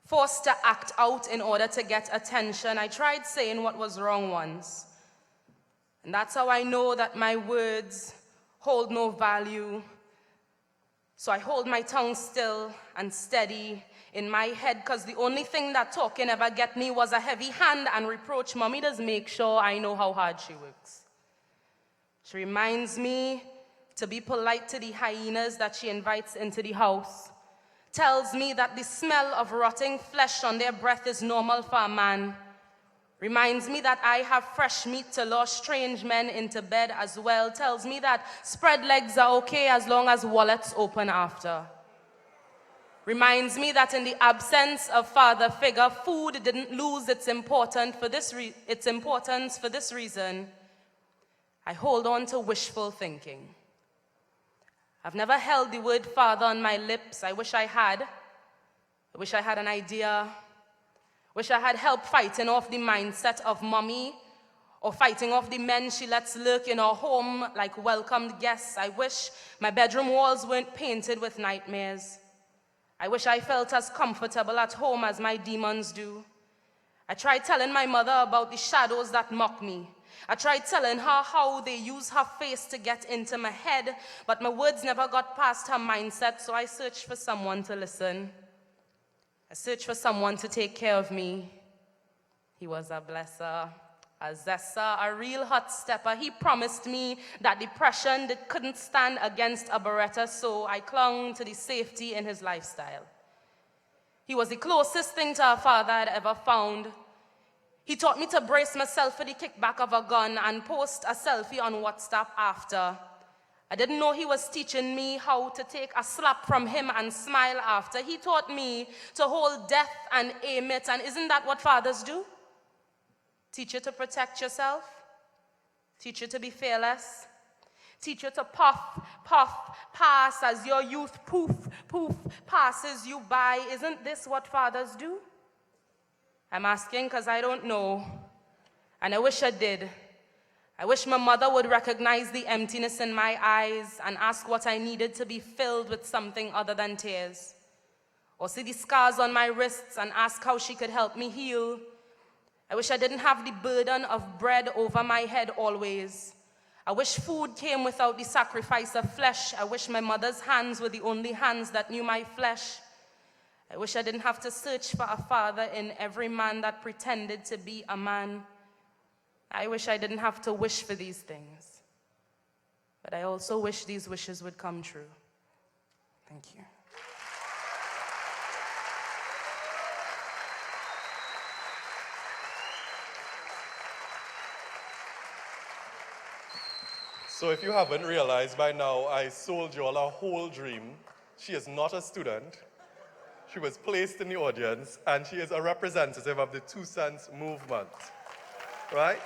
forced to act out in order to get attention. I tried saying what was wrong once. And that's how I know that my words hold no value. So I hold my tongue still and steady in my head, because the only thing that talking ever get me was a heavy hand and reproach. Mommy does make sure I know how hard she works. She reminds me to be polite to the hyenas that she invites into the house. Tells me that the smell of rotting flesh on their breath is normal for a man. Reminds me that I have fresh meat to lure strange men into bed as well. Tells me that spread legs are okay as long as wallets open after. Reminds me that in the absence of father figure, food didn't lose its importance for this reason. I hold on to wishful thinking. I've never held the word father on my lips. I wish I had. I wish I had an idea. Wish I had help fighting off the mindset of mommy, or fighting off the men she lets lurk in her home like welcomed guests. I wish my bedroom walls weren't painted with nightmares. I wish I felt as comfortable at home as my demons do. I tried telling my mother about the shadows that mock me. I tried telling her how they use her face to get into my head, but my words never got past her mindset, so I searched for someone to listen. I searched for someone to take care of me. He was a blesser, a zesser, a real hot stepper. He promised me that depression that couldn't stand against a Beretta, so I clung to the safety in his lifestyle. He was the closest thing to a father I'd ever found. He taught me to brace myself for the kickback of a gun and post a selfie on WhatsApp after. I didn't know he was teaching me how to take a slap from him and smile after. He taught me to hold death and aim it, and isn't that what fathers do? Teach you to protect yourself. Teach you to be fearless. Teach you to puff, puff, pass as your youth poof, poof, passes you by. Isn't this what fathers do? I'm asking because I don't know, and I wish I did. I wish my mother would recognize the emptiness in my eyes and ask what I needed to be filled with something other than tears. Or see the scars on my wrists and ask how she could help me heal. I wish I didn't have the burden of bread over my head always. I wish food came without the sacrifice of flesh. I wish my mother's hands were the only hands that knew my flesh. I wish I didn't have to search for a father in every man that pretended to be a man. I wish I didn't have to wish for these things. But I also wish these wishes would come true. Thank you. So if you haven't realized by now, I sold you all a whole dream. She is not a student. She was placed in the audience, and she is a representative of the Two Cents movement, right?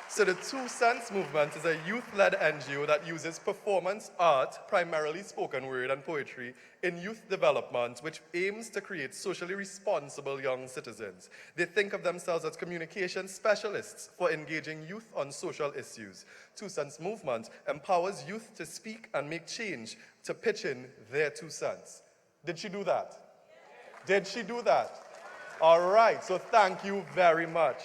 So the Two Cents movement is a youth-led NGO that uses performance art, primarily spoken word and poetry, in youth development, which aims to create socially responsible young citizens. They think of themselves as communication specialists for engaging youth on social issues. Two Cents movement empowers youth to speak and make change, to pitch in their 2 cents. Did she do that? Did she do that? All right, so thank you very much.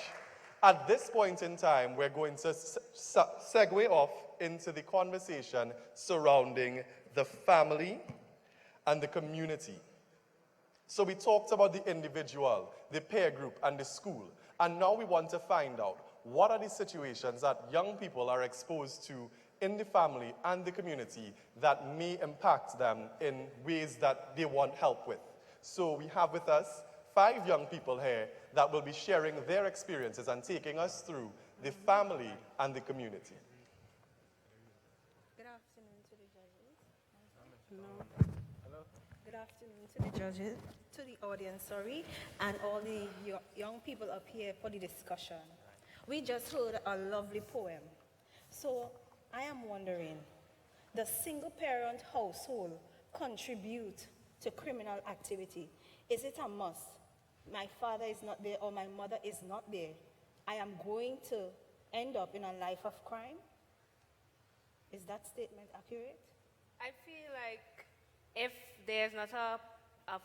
At this point in time, we're going to segue off into the conversation surrounding the family and the community. So we talked about the individual, the peer group, and the school. And now we want to find out what are the situations that young people are exposed to in the family and the community that may impact them in ways that they want help with. So we have with us 5 young people here that will be sharing their experiences and taking us through the family and the community. Good afternoon to the judges. Hello. Good afternoon to the judges, to the audience, and all the young people up here for the discussion. We just heard a lovely poem. So I am wondering, does single-parent household contribute to criminal activity? Is it a must? My father is not there or my mother is not there. I am going to end up in a life of crime? Is that statement accurate? I feel like if there's not a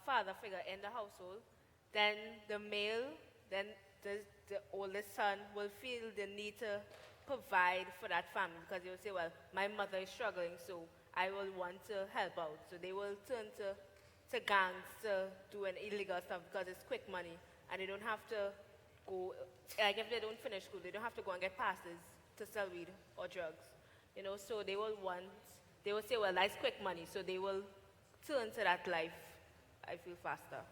father figure in the household, then the male, then the oldest son will feel the need to provide for that family because they will say, well, my mother is struggling, so I will want to help out. So they will turn to gangs to do an illegal stuff because it's quick money and they don't have to go, like if they don't finish school, they don't have to go and get passes to sell weed or drugs. You know, so they will say, well, that's quick money, so they will turn to that life, I feel, faster.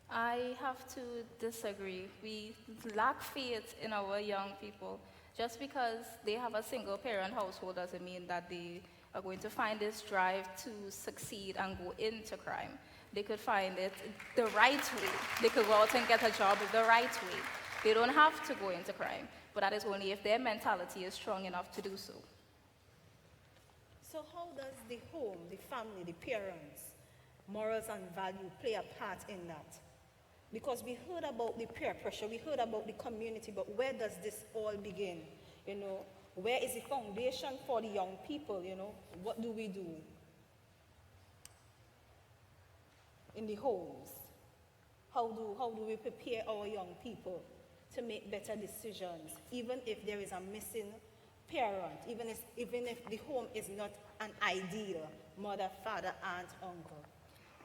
I have to disagree. We lack faith in our young people. Just because they have a single parent household doesn't mean that they are going to find this drive to succeed and go into crime. They could find it the right way. They could go out and get a job the right way. They don't have to go into crime, but that is only if their mentality is strong enough to do so. So how does the home, the family, the parents, morals and value play a part in that? Because we heard about the peer pressure, we heard about the community, but where does this all begin? You know, where is the foundation for the young people, you know? What do we do in the homes? How do we prepare our young people to make better decisions, even if there is a missing parent, even if the home is not an ideal mother, father, aunt, uncle?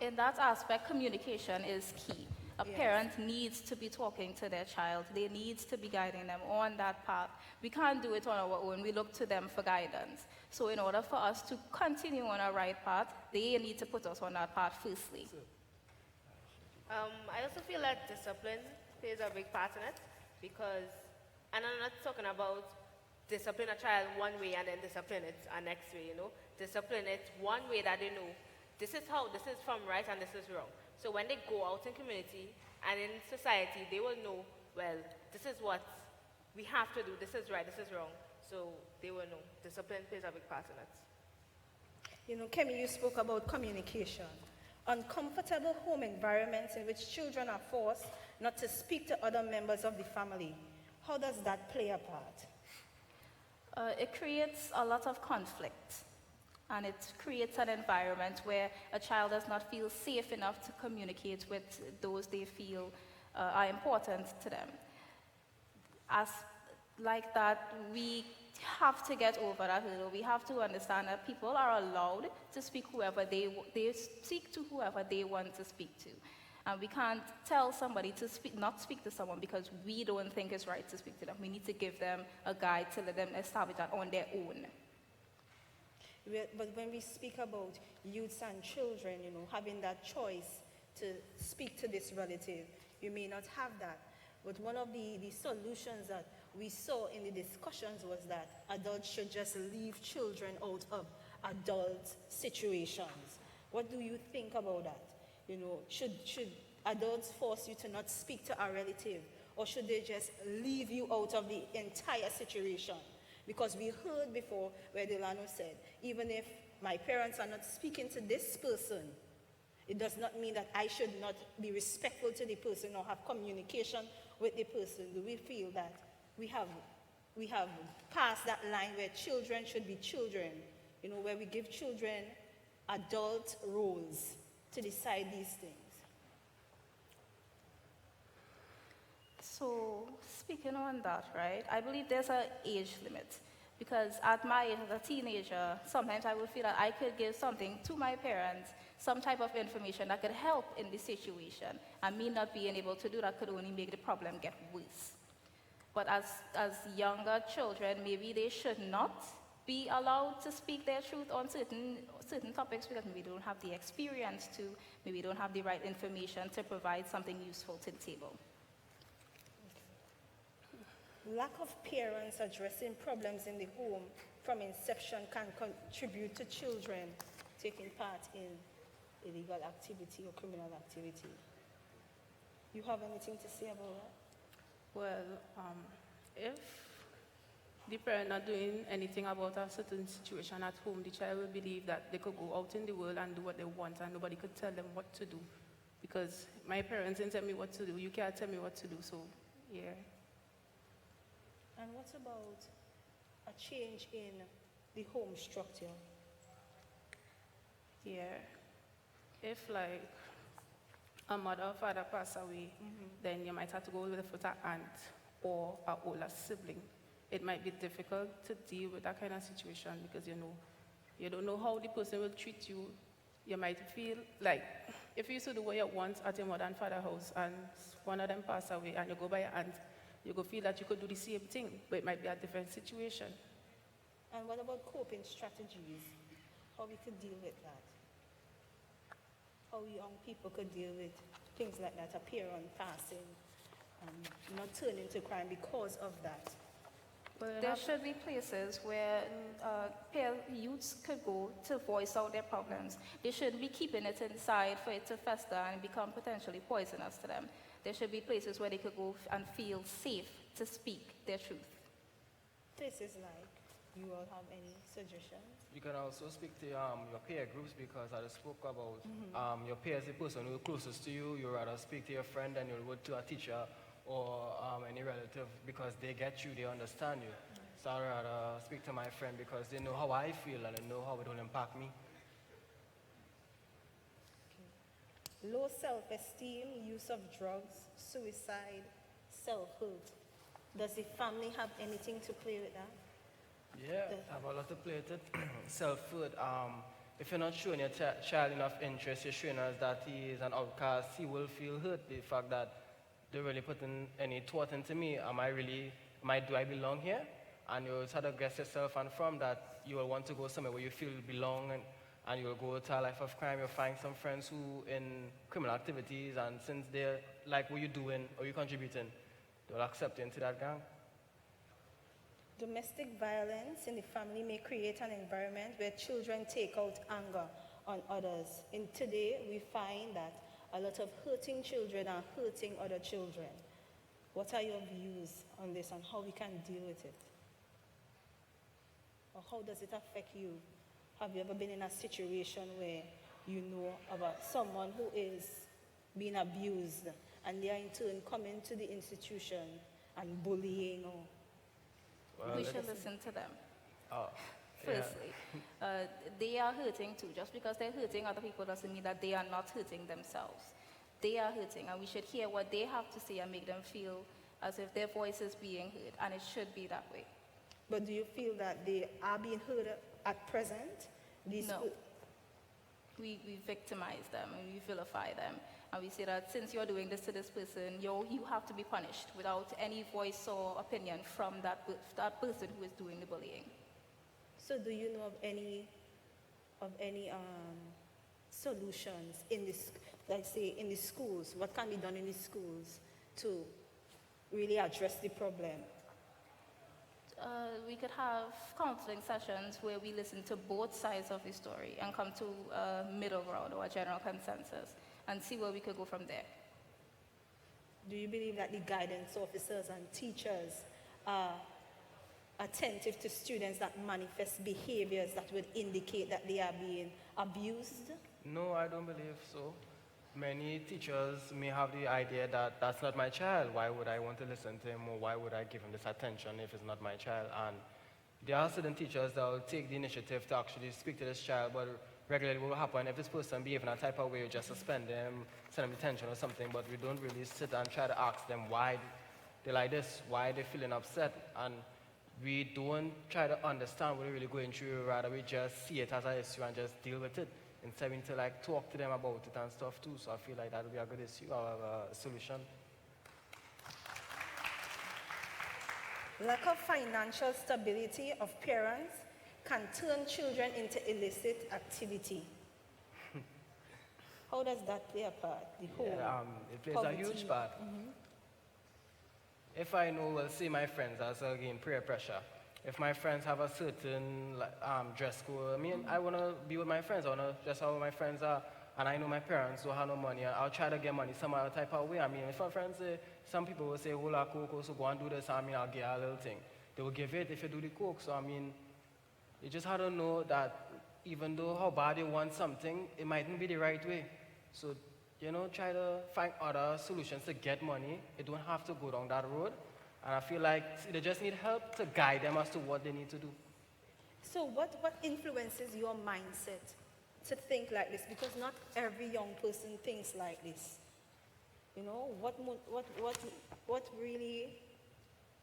In that aspect, communication is key. A parent needs to be talking to their child. They need to be guiding them on that path. We can't do it on our own. We look to them for guidance. So in order for us to continue on our right path, they need to put us on that path firstly. I also feel that discipline plays a big part in it because, and I'm not talking about discipline a child one way and then discipline it a next way, you know. Discipline it one way that they know this is from right and this is wrong. So when they go out in community and in society, they will know, well, this is what we have to do, this is right, this is wrong. So they will know. Discipline plays a big part in it. You know, Kemi, you spoke about communication. Uncomfortable home environments in which children are forced not to speak to other members of the family. How does that play a part? It creates a lot of conflict. And it creates an environment where a child does not feel safe enough to communicate with those they feel are important to them. As like that, we have to get over that hurdle. We have to understand that people are allowed to speak they speak to whoever they want to speak to. And we can't tell somebody to not speak to someone because we don't think it's right to speak to them. We need to give them a guide to let them establish that on their own. But when we speak about youths and children, having that choice to speak to this relative, you may not have that. But one of the solutions that we saw in the discussions was that adults should just leave children out of adult situations. What do you think about that? Should adults force you to not speak to a relative, or should they just leave you out of the entire situation? Because we heard before where Delano said, even if my parents are not speaking to this person, it does not mean that I should not be respectful to the person or have communication with the person. Do we feel that we have passed that line where children should be children, where we give children adult roles to decide these things? So, speaking on that, right, I believe there's an age limit. Because at my age, as a teenager, sometimes I would feel that I could give something to my parents, some type of information that could help in the situation. And me not being able to do that could only make the problem get worse. But as younger children, maybe they should not be allowed to speak their truth on certain topics because maybe they don't have the experience to, maybe they don't have the right information to provide something useful to the table. Lack of parents addressing problems in the home from inception can contribute to children taking part in illegal activity or criminal activity. You have anything to say about that? Well, if the parent not doing anything about a certain situation at home, the child will believe that they could go out in the world and do what they want and nobody could tell them what to do. Because my parents didn't tell me what to do, you can't tell me what to do, so yeah. And what about a change in the home structure? Yeah. If like a mother or father pass away, then you might have to go with an aunt or an older sibling. It might be difficult to deal with that kind of situation because you don't know how the person will treat you. You might feel like if you used to do what you want at your mother and father house and one of them pass away and you go by your aunt, you go feel that you could do the same thing, but it might be a different situation. And what about coping strategies? How we could deal with that? How young people could deal with things like that, a parent passing, not turning to crime because of that? There should be places where youths could go to voice out their problems. They shouldn't be keeping it inside for it to fester and become potentially poisonous to them. There should be places where they could go and feel safe to speak their truth. Places like, you all have any suggestions? You can also speak to your peer groups because I just spoke about your peer is the person who is closest to you. You rather speak to your friend than you would to a teacher or any relative because they get you, they understand you. So I'd rather speak to my friend because they know how I feel and they know how it will impact me. Low self-esteem, use of drugs, suicide, self-hurt. Does the family have anything to play with that? Yeah, I have a lot to play with it. Self-hurt. If you're not showing your child enough interest, you're showing us that he is an outcast, he will feel hurt. The fact that they really putting any thought into me. Do I belong here? And you try to guess yourself, and from that, you will want to go somewhere where you feel you belong, and you'll go to a life of crime. You'll find some friends who in criminal activities, and since they like what you're doing or you're contributing, they'll accept you into that gang. Domestic violence in the family may create an environment where children take out anger on others. And today, we find that a lot of hurting children are hurting other children. What are your views on this and how we can deal with it? Or how does it affect you? Have you ever been in a situation where you know about someone who is being abused and they are in turn coming to the institution and bullying? We should listen to them. Oh, Firstly, they are hurting too. Just because they're hurting other people doesn't mean that they are not hurting themselves. They are hurting, and we should hear what they have to say and make them feel as if their voice is being heard, and it should be that way. But do you feel that they are being heard at present? No. We victimize them and we vilify them. And we say that since you're doing this to this person, you have to be punished without any voice or opinion from that person who is doing the bullying. So do you know of any of any solutions in this, let's say, in the schools? What can be done in the schools to really address the problem? We could have counseling sessions where we listen to both sides of the story and come to a middle ground or a general consensus and see where we could go from there. Do you believe that the guidance officers and teachers are attentive to students that manifest behaviors that would indicate that they are being abused? No, I don't believe so. Many teachers may have the idea that that's not my child. Why would I want to listen to him, or why would I give him this attention if it's not my child? And there are certain teachers that will take the initiative to actually speak to this child, but regularly what will happen if this person behaves in a type of way, you just suspend them, send them detention or something, but we don't really sit and try to ask them why they're like this, why they're feeling upset, and we don't try to understand what they're really going through. Rather, we just see it as an issue and just deal with it, instead we need to like talk to them about it and stuff too. So I feel like that would be a good issue or a solution. Lack of financial stability of parents can turn children into illicit activity. How does that play a part? The whole It plays poverty? a huge part. If I know, well, see my friends, as again, peer pressure. If my friends have a certain dress code, I mean, I want to be with my friends. I want to dress how my friends are. And I know my parents don't have no money. I'll try to get money some other type of way. I mean, if my friends say, some people will say, hola, coco, so go and do this. I mean, I'll get a little thing. They will give it if you do the coke. So, I mean, you just have to know that even though how bad you want something, it mightn't be the right way. So, you know, try to find other solutions to get money. You don't have to go down that road. And I feel like they just need help to guide them as to what they need to do. So what influences your mindset to think like this? Because not every young person thinks like this. You know, what really,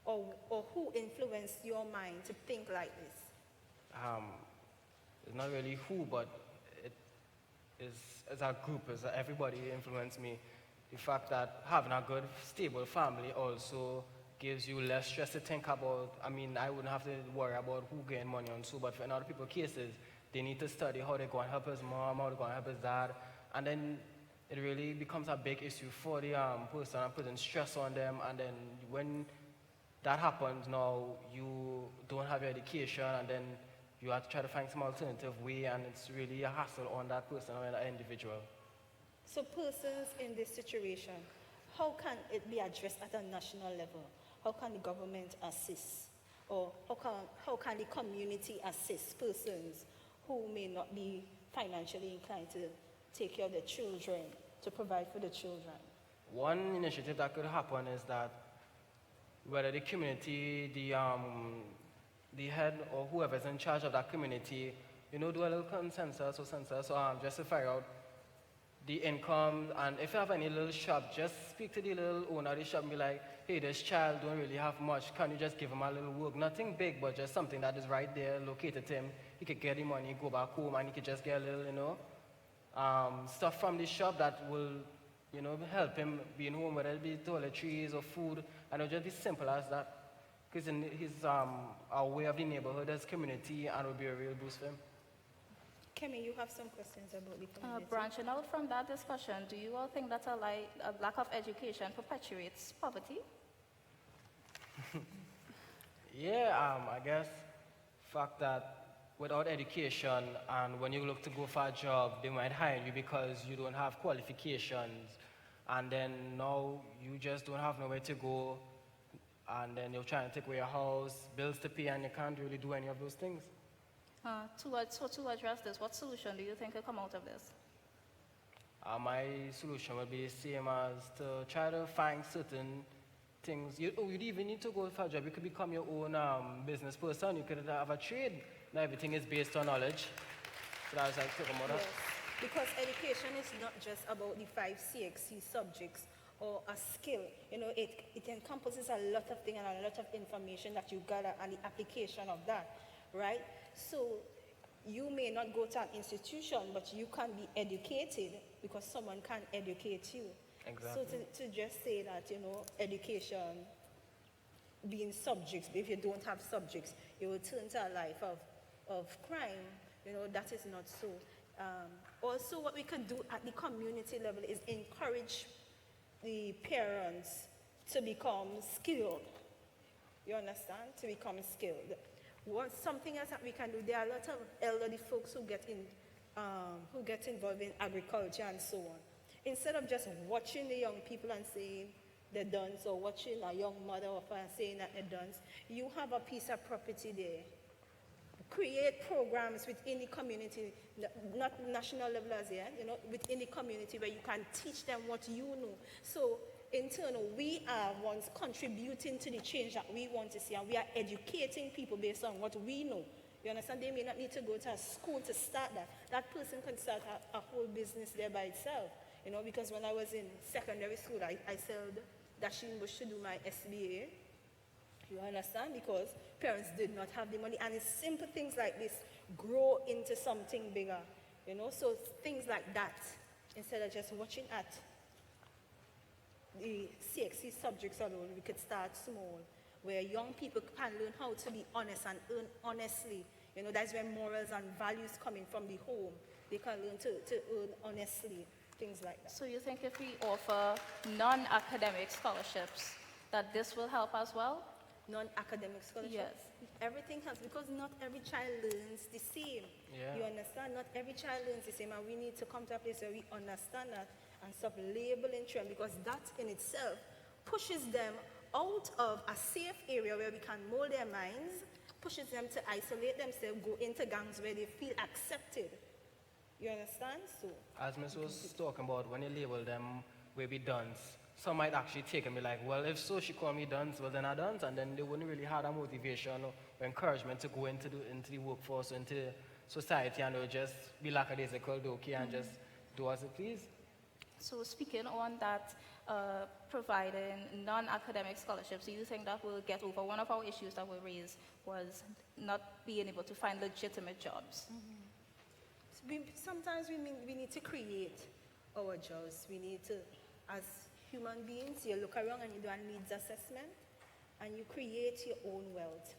or who influenced your mind to think like this? It's not really who, but it is as a group, as everybody influenced me. The fact that having a good, stable family also gives you less stress to think about. I mean, I wouldn't have to worry about who getting money on so, but for in other people's cases, they need to study how they're going to help his mom, how they're going to help his dad, and then it really becomes a big issue for the person and putting stress on them, and then when that happens, now you don't have your education, and then you have to try to find some alternative way, and it's really a hassle on that person or that individual. So persons in this situation, how can it be addressed at a national level? How can the government assist? Or how can the community assist persons who may not be financially inclined to take care of their children, to provide for the children? One initiative that could happen is that whether the community, the head or whoever's in charge of that community, you know, do a little consensus or census just to figure out the income, and if you have any little shop, just speak to the little owner of the shop and be like, hey, this child don't really have much, can you just give him a little work? Nothing big, but just something that is right there, located to him. He could get the money, go back home, and he could just get a little, you know, stuff from the shop that will, you know, help him being home, whether it be toiletries or food, and it'll just be simple as that. Because he's our way of the neighborhood as community, and it will be a real boost for him. Kemi, you have some questions about the community. Branching out from that discussion, do you all think that a lack of education perpetuates poverty? Yeah, I guess fact that without education and when you look to go for a job, they might hire you because you don't have qualifications, and then now you just don't have nowhere to go, and then you're trying to take away your house, bills to pay, and you can't really do any of those things. To address this, what solution do you think will come out of this? My solution would be the same as to try to find certain things. You don't even need to go for a job. You could become your own business person. You could have a trade. Now everything is based on knowledge. So that's like talking about that. Yes, because education is not just about the 5 CXC subjects or a skill. You know, it encompasses a lot of things and a lot of information that you gather and the application of that, right? So you may not go to an institution, but you can be educated because someone can educate you. Exactly. So to just say that, you know, education being subjects, if you don't have subjects, you will turn to a life of crime, That is not so. Also, what we can do at the community level is encourage the parents to become skilled. You understand? To become skilled. Something else that we can do, there are a lot of elderly folks who get involved in agriculture and so on. Instead of just watching the young people and saying they're done, or watching a young mother or father saying that they're done, you have a piece of property there. Create programs within the community, not national level as yet, within the community where you can teach them what you know. So in turn, we are ones contributing to the change that we want to see, and we are educating people based on what we know. You understand? They may not need to go to a school to start that. That person can start a whole business there by itself. Because when I was in secondary school, I sold dashing bush to do my SBA. You understand? Because parents did not have the money. And it's simple things like this grow into something bigger. So things like that, instead of just watching at the CXC subjects alone, we could start small, where young people can learn how to be honest and earn honestly. That's where morals and values coming from the home. They can learn to earn honestly, things like that. So you think if we offer non-academic scholarships, that this will help as well? Non-academic scholarships? Yes. Everything helps, because not every child learns the same. Yeah. You understand? Not every child learns the same, and we need to come to a place where we understand that and stop labeling children, because that in itself pushes them out of a safe area where we can mold their minds, pushes them to isolate themselves, go into gangs where they feel accepted. You understand? So, as Miss was talking about, when you label them will be dunce, some might actually take and be like, well, if so she call me dunce, well then I dunce, and then they wouldn't really have a motivation or encouragement to go into the workforce or into society, and they'll just be lackadaisical, okay, and just do as it please. So speaking on that, providing non-academic scholarships, do you think that will get over? One of our issues that we raised was not being able to find legitimate jobs. Sometimes we need to create our jobs. We need to, as human beings, you look around and you do a needs assessment, and you create your own wealth.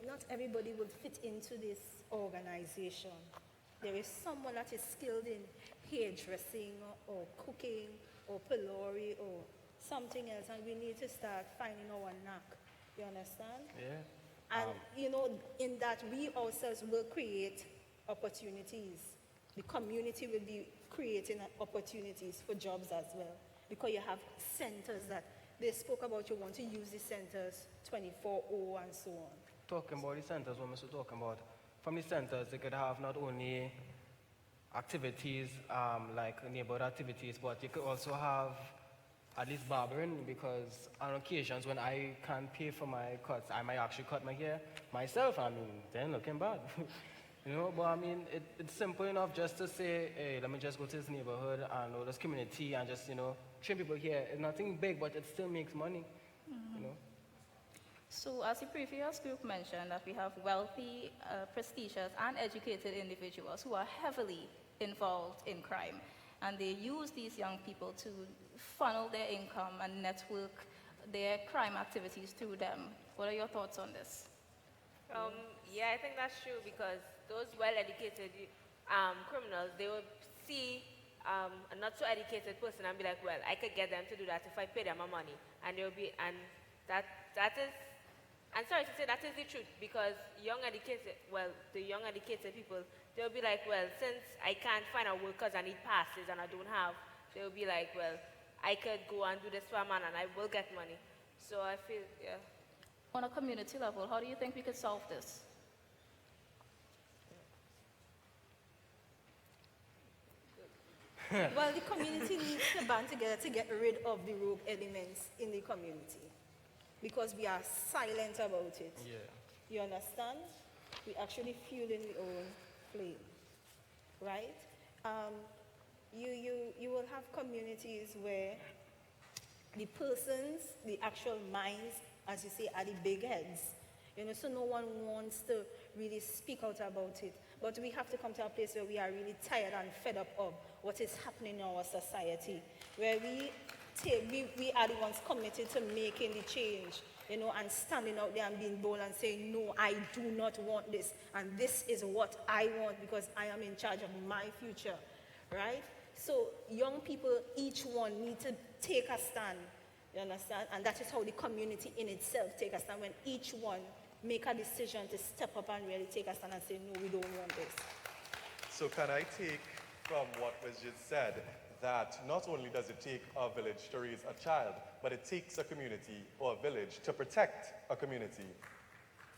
Not everybody will fit into this organization. There is someone that is skilled in hairdressing or cooking or pillory or something else, and we need to start finding our knack. You understand? Yeah. And in that we ourselves will create opportunities. The community will be creating opportunities for jobs as well, because you have centers that they spoke about. You want to use the centers 24/0 and so on. Talking about the centers, what Mr. talking about, from the centers they could have not only activities like neighborhood activities, but you could also have at least barbering, because on occasions when I can't pay for my cuts, I might actually cut my hair myself. Then looking bad. But it's simple enough just to say, hey, let me just go to this neighborhood and this community and just, train people here. It's nothing big, but it still makes money, So as the previous group mentioned, that we have wealthy, prestigious, and educated individuals who are heavily involved in crime, and they use these young people to funnel their income and network their crime activities through them. What are your thoughts on this? Yeah, I think that's true, because those well-educated criminals, they will see a not so educated person and be like, well, I could get them to do that if I pay them my money, and they'll be, and that is, I'm sorry to say, that is the truth, because the young educated people, they'll be like, well, since I can't find a work because I need passes and I don't have, they'll be like, well, I could go and do this for a man and I will get money. So I feel, yeah. On a community level, how do you think we could solve this? Well, the community needs to band together to get rid of the rogue elements in the community, because we are silent about it. Yeah. You understand? We actually fueling our own flame, right? You will have communities where the persons, the actual minds, as you say, are the big heads. So no one wants to really speak out about it. But we have to come to a place where we are really tired and fed up of what is happening in our society, where we we are the ones committed to making the change, you know, and standing out there and being bold and saying, no, I do not want this, and this is what I want because I am in charge of my future, right? So young people, each one need to take a stand, you understand? And that is how the community in itself take a stand, when each one make a decision to step up and really take a stand and say, no, we don't want this. So can I take from what was just said that not only does it take a village to raise a child, but it takes a community or a village to protect a community.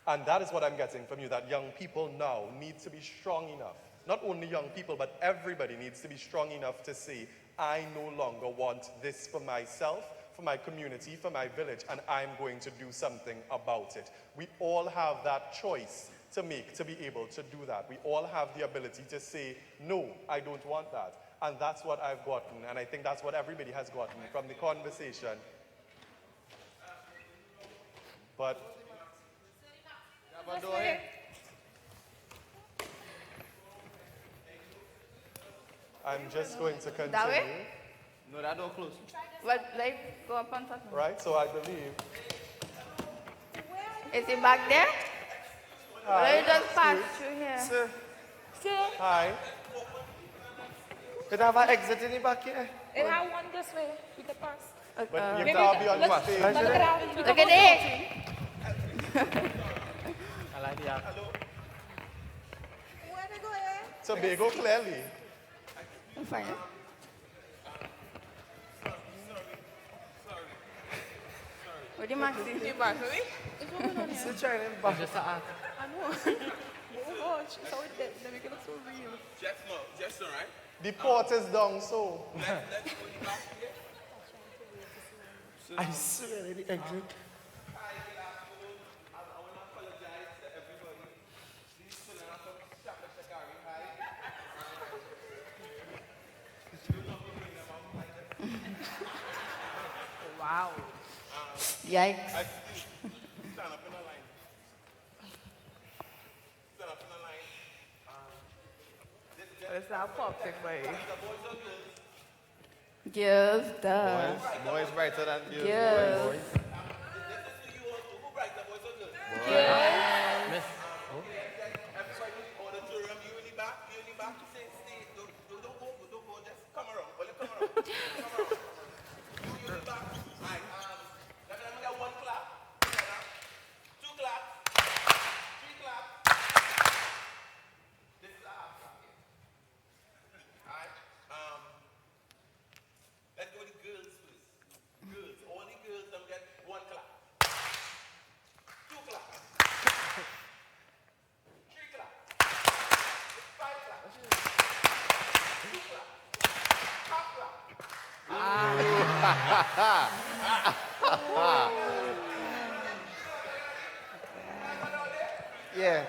And that is what I'm getting from you, that young people now need to be strong enough. Not only young people, but everybody needs to be strong enough to say, I no longer want this for myself, for my community, for my village, and I'm going to do something about it. We all have that choice to make, to be able to do that. We all have the ability to say, no, I don't want that. And that's what I've gotten, and I think that's what everybody has gotten from the conversation. But I'm just going to continue. That way? No, that door close. But like, go up on top. Right, so I believe. Is he back there? Hi. Or you just pass through here? Sir. Sir? Hi. Could I have an exit in the back here? It had one this way. We can pass. But you can't be on the stage. Look at it. I like the app. Where they go, eh? Tobago, clearly. I'm fine. What do you want to see? You back, really? It's what going on here? Still trying to back. Just I know. Oh gosh, it's how they make it look so real. Jackson, right? The port is down, so. Let's go back here. I swear, the exit. Wow. Yikes. Stand up in a line. Stand up in a line. It's not perfect, but Girls, duh. Boys brighter than you. Girls. Boys. Girls. Miss. Auditorium, you in the back, stay. Don't go, just come around. Come around. You in the back. Right. Let me get one clap. Two claps. Three claps. This is a half clap. Alright. Let's go with the girls first. Girls. All the girls them get one clap. Two claps. Three claps. Five claps. Two claps. Half clap. Yeah.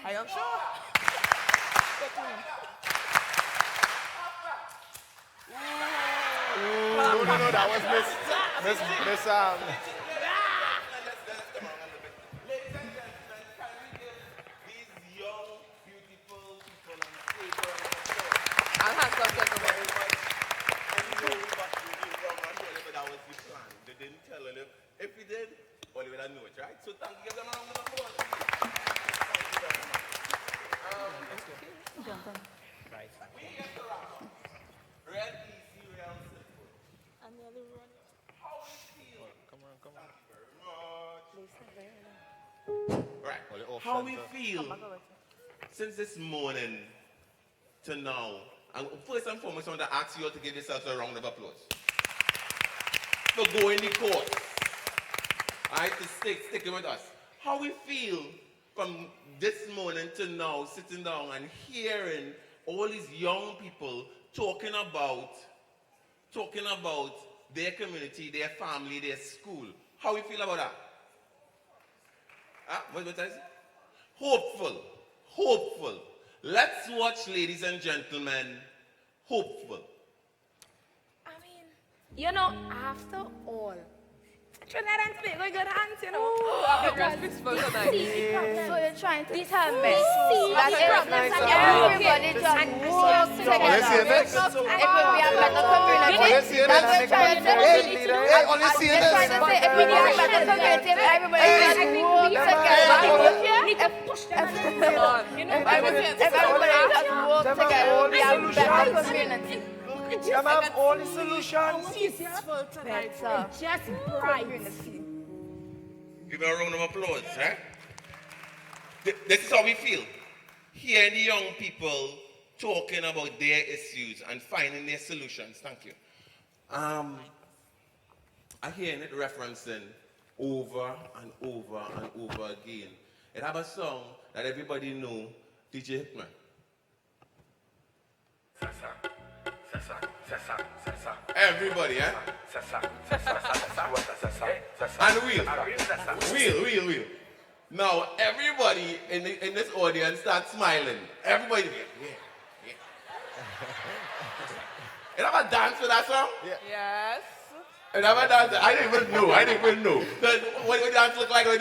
I am sure. No, that was Miss Ladies and gentlemen, can we give these young, beautiful people on stage I'll have some second very much? That was the plan. They didn't tell Olive. If we did, Olive would have known it, right? So thank you. Give them a round of applause. Thank you very much. We get to wrap up. Real easy, real simple. How we feel. Come on. Thank you very much. Right. How we feel since this morning to now. And first and foremost, I want to ask you all to give yourselves a round of applause for going the course. All right, to sticking with us. How we feel from this morning to now, sitting down and hearing all these young people talking about their community, their family, their school. How we feel about that? Huh? What I say? Hopeful. Let's watch, ladies and gentlemen, hopeful. I mean, you know, after all, Trinidad and Tobago, good hands, you know. So you're trying to tell me See that the if problems and everybody just work together, it will be a better community. That's what you're trying to tell me. You're trying to say it will be a better community if everybody just work together. Need to push them on. You know, If everybody just work together, it will be a better community. Come have all the solutions. peaceful tonight. Better. Just bright. Give me a round of applause, eh? This is how we feel. Hearing the young people talking about their issues and finding their solutions. Thank you. I hear it referencing over and over and over again. It have a song that everybody know, DJ Hickman. Everybody, eh? And wheel. Now, everybody in this audience start smiling. Everybody, yeah. You have a dance for that song? Yes. You have a dance? I didn't even know. So, what do the dance look like? I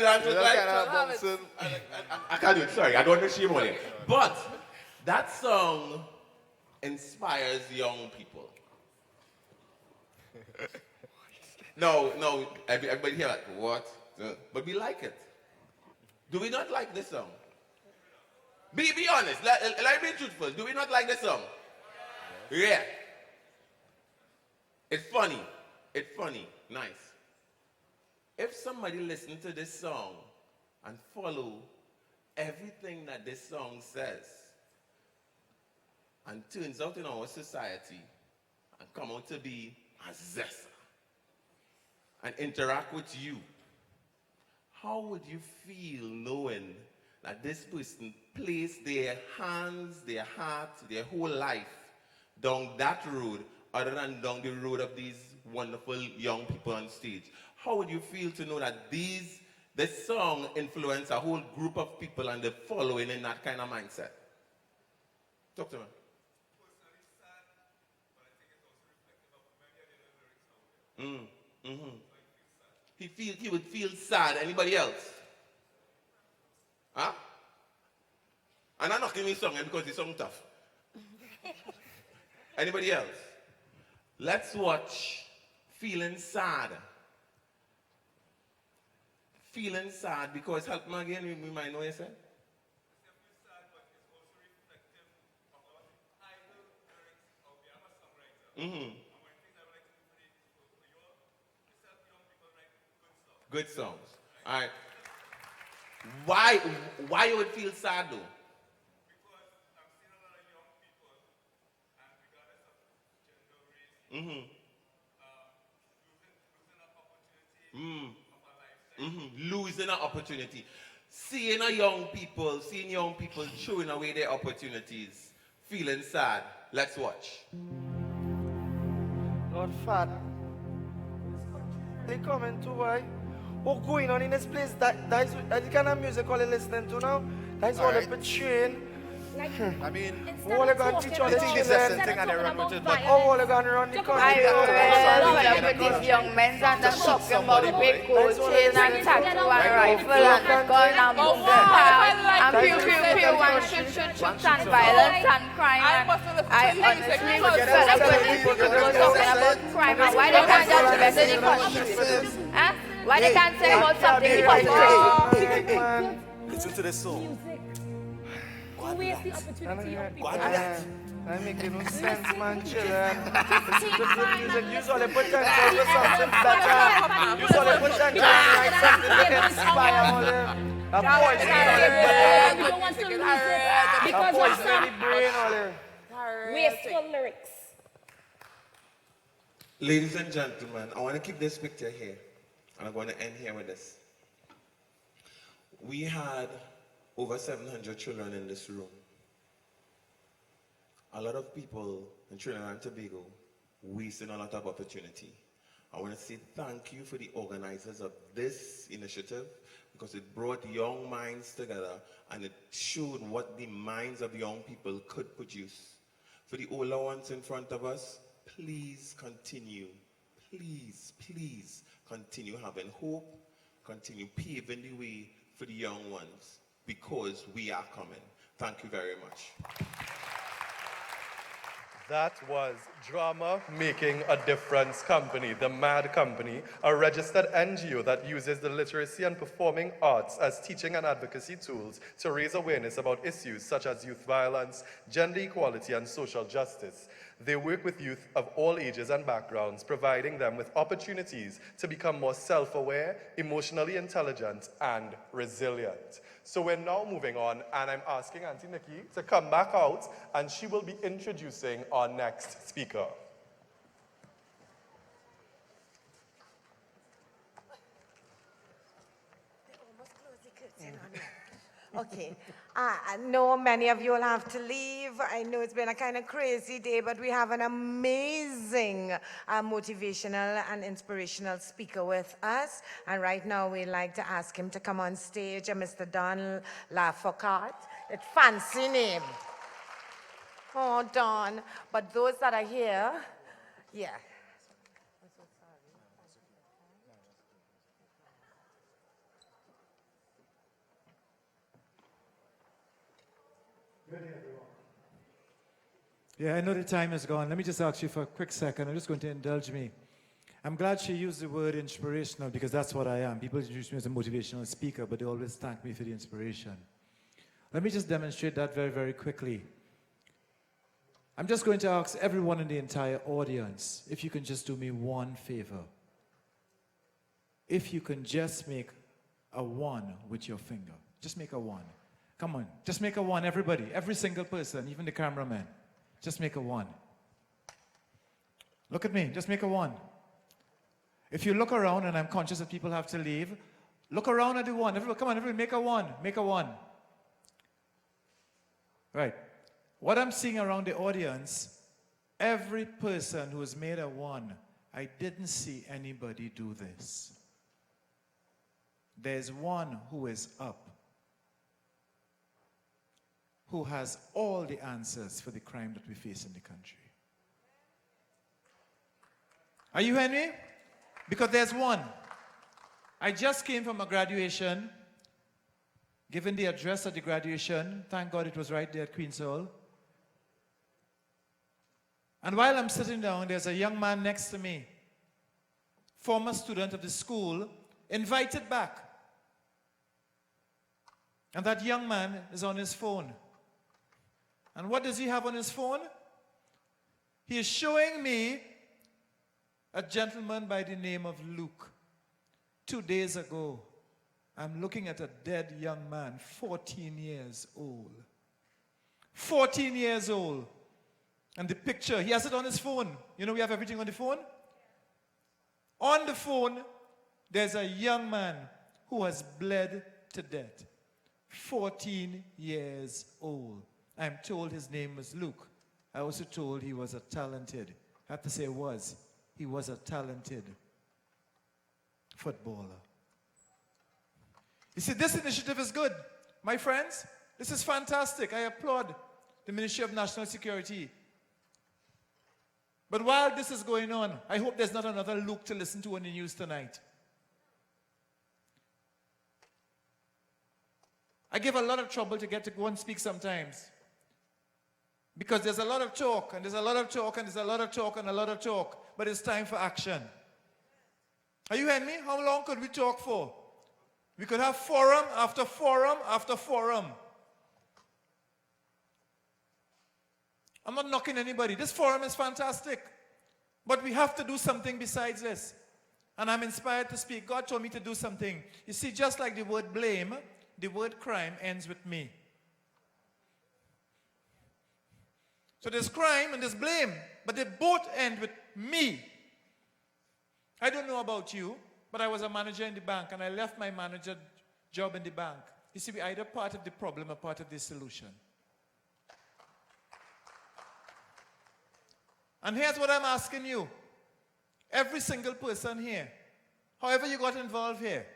can't do it, sorry. I don't know shame on it. But that song inspires young people. No, everybody here like, what? But we like it. Do we not like this song? Be honest. Let me be truthful. Do we not like this song? Yeah. It's funny. Nice. If somebody listen to this song and follow everything that this song says and turns out in our society and come out to be a zessa and interact with you, how would you feel knowing that this person placed their hands, their heart, their whole life down that road other than down the road of these wonderful young people on stage? How would you feel to know that this song influenced a whole group of people and they're following in that kind of mindset? Talk to me. He would feel sad. Anybody else? Huh? And I'm not giving me song because the song tough. Anybody else? Let's watch Feeling Sad. Feeling sad because help me again, we might know what you said. Good songs. All right. Why you would feel sad though? Losing an opportunity. Seeing young people throwing away their opportunities. Feeling sad. Let's watch. Lord Father, they coming to why? What's going on in this place? That is the kind of music all they're listening to now. That is all they're portraying. I mean, all they're going to teach all the children. thing and they run with it, but all they're going to run the country. I with these young men and the talking about big gold chain and tattoo and rifle and gun and boom and pew and shoot and violence and crime. I honestly was fed up with these people talking about crime and why they can't just better the country. Why they can't say about something positive? listen to this song. Waste the opportunity of people. That make no sense, man. Children. Listen to good music. Use all the potential for something better. Use all the potential to write something to inspire all them. A poison in You don't want to lose it because of some brain all there. wasteful lyrics. Ladies and gentlemen, I want to keep this picture here, and I'm going to end here with this. We had over 700 children in this room. A lot of people in Trinidad and Tobago wasting a lot of opportunity. I want to say thank you for the organizers of this initiative because it brought young minds together and it showed what the minds of young people could produce. For the older ones in front of us, please continue. please, please continue having hope, continue paving the way for the young ones, because we are coming. Thank you very much. That was Drama Making a Difference Company, the MAD Company, a registered NGO that uses the literacy and performing arts as teaching and advocacy tools to raise awareness about issues such as youth violence, gender equality, and social justice. They work with youth of all ages and backgrounds, providing them with opportunities to become more self-aware, emotionally intelligent, and resilient. So we're now moving on, and I'm asking Auntie Nikki to come back out, and she will be introducing our next speaker. Okay. I know many of you will have to leave. I know it's been a kind of crazy day, but we have an amazing motivational and inspirational speaker with us. And right now, we'd like to ask him to come on stage, Mr. Don Lafocart. It's fancy name. Oh, Don. But those that are here, yeah. Yeah, I know the time is gone. Let me just ask you for a quick second. I'm just going to indulge me. I'm glad she used the word inspirational because that's what I am. People introduce me as a motivational speaker, but they always thank me for the inspiration. Let me just demonstrate that very, very quickly. I'm just going to ask everyone in the entire audience if you can just do me one favor. If you can just make a 1 with your finger. Just make a 1. Come on, just make a 1, everybody. Every single person, even the cameraman. Just make a 1. Look at me, just make a 1. If you look around, and I'm conscious that people have to leave, look around at the 1. Everybody, come on, everybody, make a 1. Make a 1. Right. What I'm seeing around the audience, every person who has made a 1, I didn't see anybody do this. There's one who is up, who has all the answers for the crime that we face in the country. Are you hearing me? Because there's one. I just came from a graduation, given the address at the graduation. Thank God it was right there at Queen's Hall. And while I'm sitting down, there's a young man next to me, former student of the school, invited back. And that young man is on his phone. And what does he have on his phone? He is showing me a gentleman by the name of Luke. 2 days ago, I'm looking at a dead young man, 14 years old. 14 years old. And the picture, he has it on his phone. You know, we have everything on the phone. On the phone, there's a young man who has bled to death. 14 years old. I'm told his name was Luke. I also told he was a talented, I have to say was, he was a talented footballer. You see, this initiative is good. My friends, this is fantastic. I applaud the Ministry of National Security. But while this is going on, I hope there's not another Luke to listen to on the news tonight. I give a lot of trouble to get to go and speak sometimes. Because there's a lot of talk, and there's a lot of talk, and there's a lot of talk, and a lot of talk. But it's time for action. Are you hearing me? How long could we talk for? We could have forum after forum after forum. I'm not knocking anybody. This forum is fantastic. But we have to do something besides this. And I'm inspired to speak. God told me to do something. You see, just like the word blame, the word crime ends with me. So there's crime and there's blame, but they both end with me. I don't know about you, but I was a manager in the bank, and I left my manager job in the bank. You see, we're either part of the problem or part of the solution. And here's what I'm asking you. Every single person here, however you got involved here,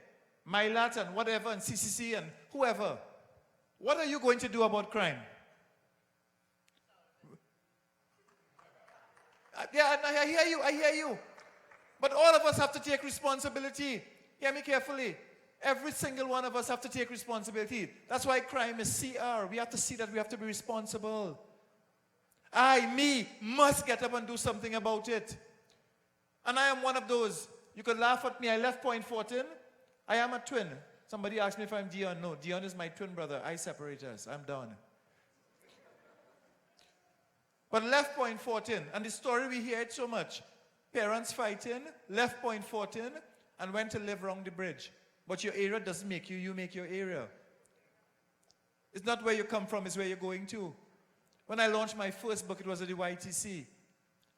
MyLat and whatever, and CCC and whoever, what are you going to do about crime? Yeah, I hear you. But all of us have to take responsibility. Hear me carefully. Every single one of us have to take responsibility. That's why crime is CR. We have to see that we have to be responsible. Me, must get up and do something about it. And I am one of those. You could laugh at me. I left Point Fortin. I am a twin. Somebody asked me if I'm Dion. No, Dion is my twin brother. I separate us. I'm done. But left Point Fortin, and the story we hear it so much. Parents fighting, left Point Fortin, and went to live around the bridge. But your area doesn't make you, you make your area. It's not where you come from, it's where you're going to. When I launched my first book, it was at the YTC.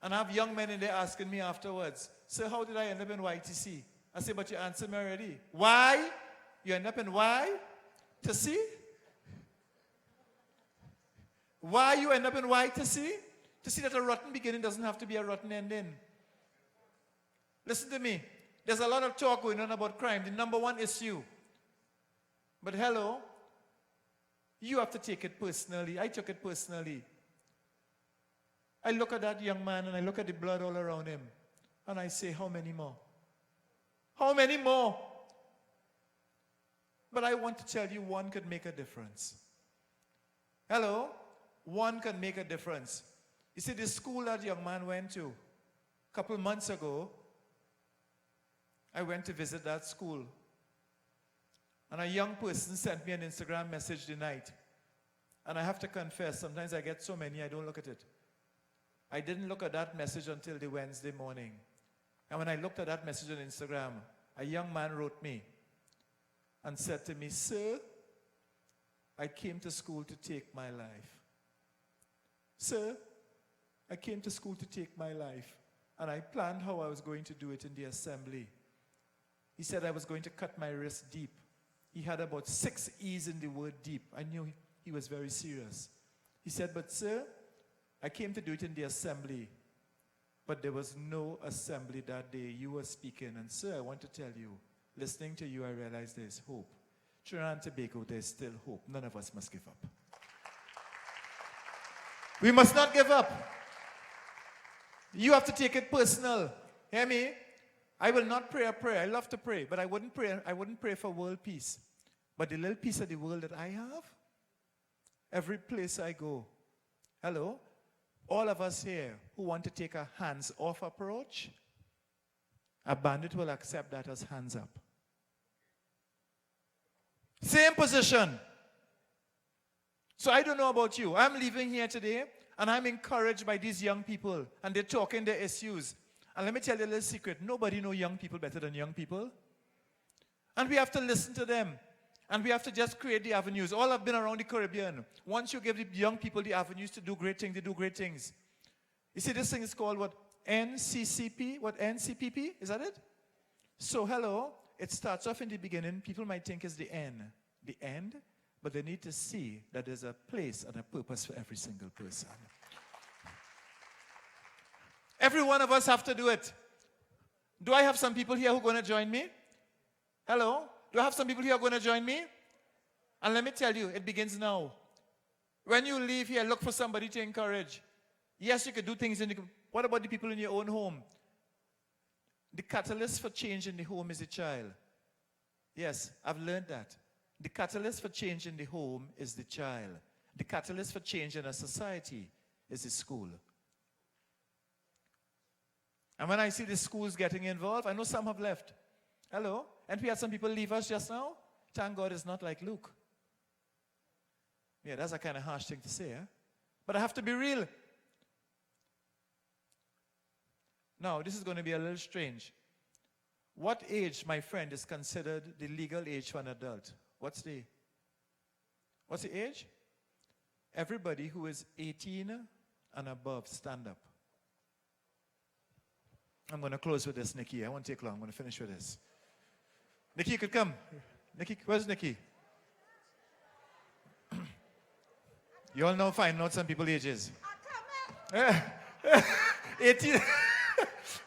And I have young men in there asking me afterwards, "Sir, how did I end up in YTC?" I say, "But you answered me already." Why? You end up in why? To see? Why you end up in why to see? To see that a rotten beginning doesn't have to be a rotten ending. Listen to me. There's a lot of talk going on about crime. The number one issue. But hello, you have to take it personally. I took it personally. I look at that young man and I look at the blood all around him. And I say, how many more? How many more? But I want to tell you, one could make a difference. Hello? One can make a difference. You see, the school that young man went to, a couple months ago, I went to visit that school. And a young person sent me an Instagram message the night. And I have to confess, sometimes I get so many, I don't look at it. I didn't look at that message until the Wednesday morning. And when I looked at that message on Instagram, a young man wrote me and said to me, "Sir, I came to school to take my life. Sir, I came to school to take my life. And I planned how I was going to do it in the assembly." He said I was going to cut my wrist deep. He had about 6 E's in the word deep. I knew he was very serious. He said, "But sir, I came to do it in the assembly. But there was no assembly that day. You were speaking. And sir, I want to tell you, listening to you, I realized there's hope. Trinidad and Tobago, there's still hope. None of us must give up. We must not give up. You have to take it personal. Hear me? I will not pray a prayer. I love to pray, but I wouldn't pray for world peace. But the little piece of the world that I have, every place I go, hello, all of us here who want to take a hands-off approach, a bandit will accept that as hands up. Same position. So I don't know about you. I'm leaving here today, and I'm encouraged by these young people, and they're talking their issues. And let me tell you a little secret. Nobody knows young people better than young people. And we have to listen to them. And we have to just create the avenues. All have been around the Caribbean. Once you give the young people the avenues to do great things, they do great things. You see, this thing is called what? NCCP? What? NCPP? Is that it? So, hello. It starts off in the beginning. People might think it's the end. The end. But they need to see that there's a place and a purpose for every single person. Every one of us have to do it. Do I have some people here who are going to join me? Hello? Do I have some people here who are going to join me? And let me tell you, it begins now. When you leave here, look for somebody to encourage. Yes, you could do things in the... What about the people in your own home? The catalyst for change in the home is the child. Yes, I've learned that. The catalyst for change in the home is the child. The catalyst for change in a society is the school. And when I see the schools getting involved, I know some have left. Hello? And we had some people leave us just now. Thank God it's not like Luke. Yeah, that's a kind of harsh thing to say, eh? But I have to be real. Now, this is going to be a little strange. What age, my friend, is considered the legal age for an adult? What's the age? Everybody who is 18 and above, stand up. I'm going to close with this, Nikki. I won't take long. I'm going to finish with this. Nikki, you could come. Nikki, where's Nikki? You all know fine, not some people's ages. 18.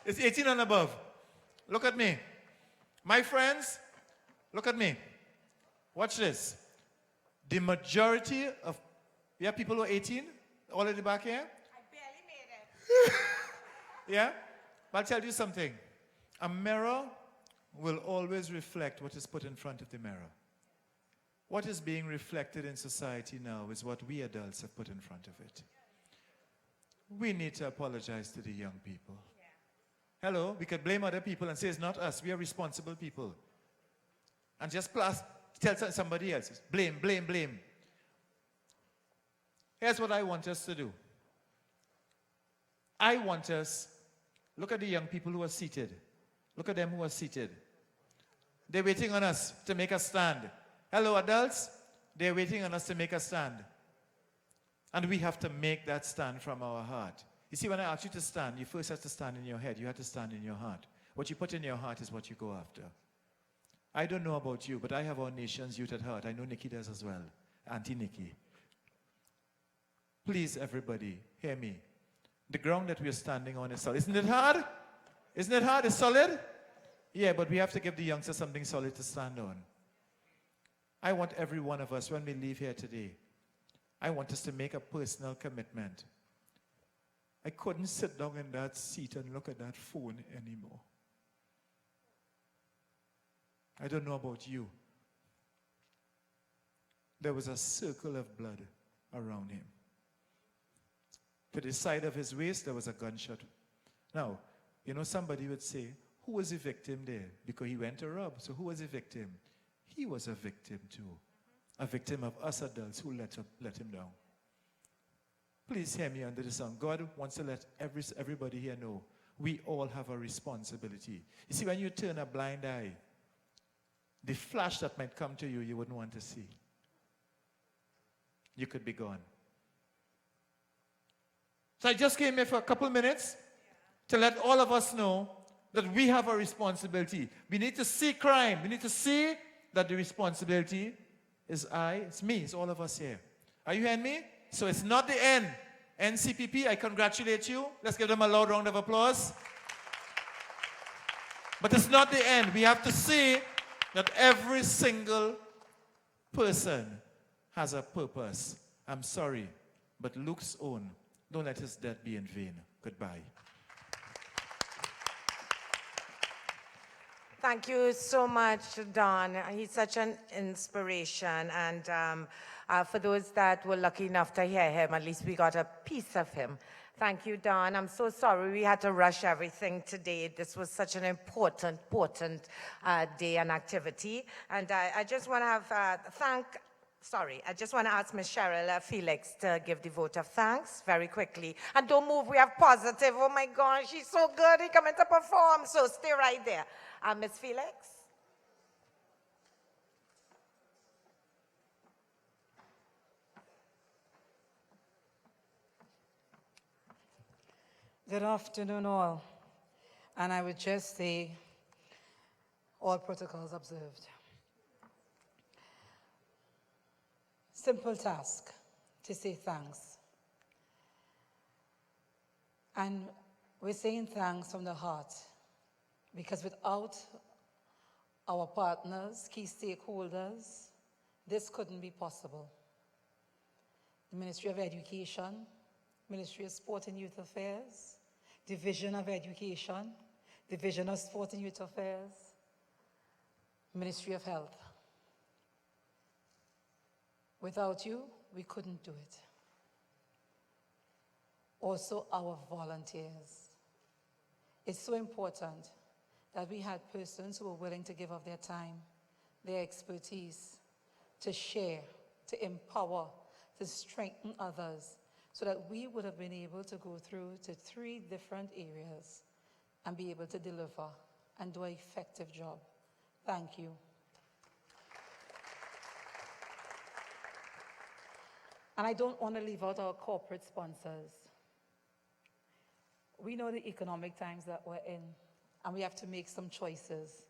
It's 18 and above. Look at me. My friends, look at me. Watch this. The majority of, yeah, people who are 18, all at the back here? I barely made it. Yeah? But I'll tell you something. A mirror will always reflect what is put in front of the mirror. What is being reflected in society now is what we adults have put in front of it. We need to apologize to the young people. Hello, we could blame other people and say it's not us, we are responsible people. And just tell somebody else, blame, blame, blame. Here's what I want us to do. I want us, look at the young people who are seated. Look at them who are seated. They're waiting on us to make a stand. Hello, adults. They're waiting on us to make a stand. And we have to make that stand from our heart. You see, when I ask you to stand, you first have to stand in your head. You have to stand in your heart. What you put in your heart is what you go after. I don't know about you, but I have our nation's youth at heart. I know Nikki does as well. Auntie Nikki. Please, everybody, hear me. The ground that we are standing on is solid. Isn't it hard? Isn't it hard? It's solid? Yeah, but we have to give the youngsters something solid to stand on. I want every one of us, when we leave here today, I want us to make a personal commitment. I couldn't sit down in that seat and look at that phone anymore. I don't know about you. There was a circle of blood around him. To the side of his waist, there was a gunshot. Now, you know, somebody would say, who was the victim there? Because he went to rob. So who was the victim? He was a victim too. A victim of us adults who let him down. Please hear me under the sound. God wants to let everybody here know we all have a responsibility. You see, when you turn a blind eye, the flash that might come to you, you wouldn't want to see. You could be gone. So I just came here for a couple minutes to let all of us know that we have a responsibility. We need to see crime. We need to see that the responsibility is it's me, it's all of us here. Are you hearing me? So it's not the end. NCPP, I congratulate you. Let's give them a loud round of applause. But it's not the end. We have to see that every single person has a purpose. I'm sorry, but Luke's own, don't let his death be in vain. Goodbye. Thank you so much, Don. He's such an inspiration. And for those that were lucky enough to hear him, at least we got a piece of him. Thank you, Don. I'm so sorry we had to rush everything today. This was such an important day and activity. And I just want to I just want to ask Ms. Cheryl Felix to give the vote of thanks very quickly. And don't move, we have positive. Oh my gosh, she's so good. He's coming to perform, so stay right there. Ms. Felix? Good afternoon, all. And I would just say, all protocols observed. Simple task to say thanks. And we're saying thanks from the heart, because without our partners, key stakeholders, this couldn't be possible. The Ministry of Education, Ministry of Sport and Youth Affairs, Division of Education, Division of Sport and Youth Affairs, Ministry of Health. Without you, we couldn't do it. Also, our volunteers. It's so important that we had persons who were willing to give of their time, their expertise, to share, to empower, to strengthen others, so that we would have been able to go through to 3 different areas and be able to deliver and do an effective job. Thank you. And I don't want to leave out our corporate sponsors. We know the economic times that we're in, and we have to make some choices.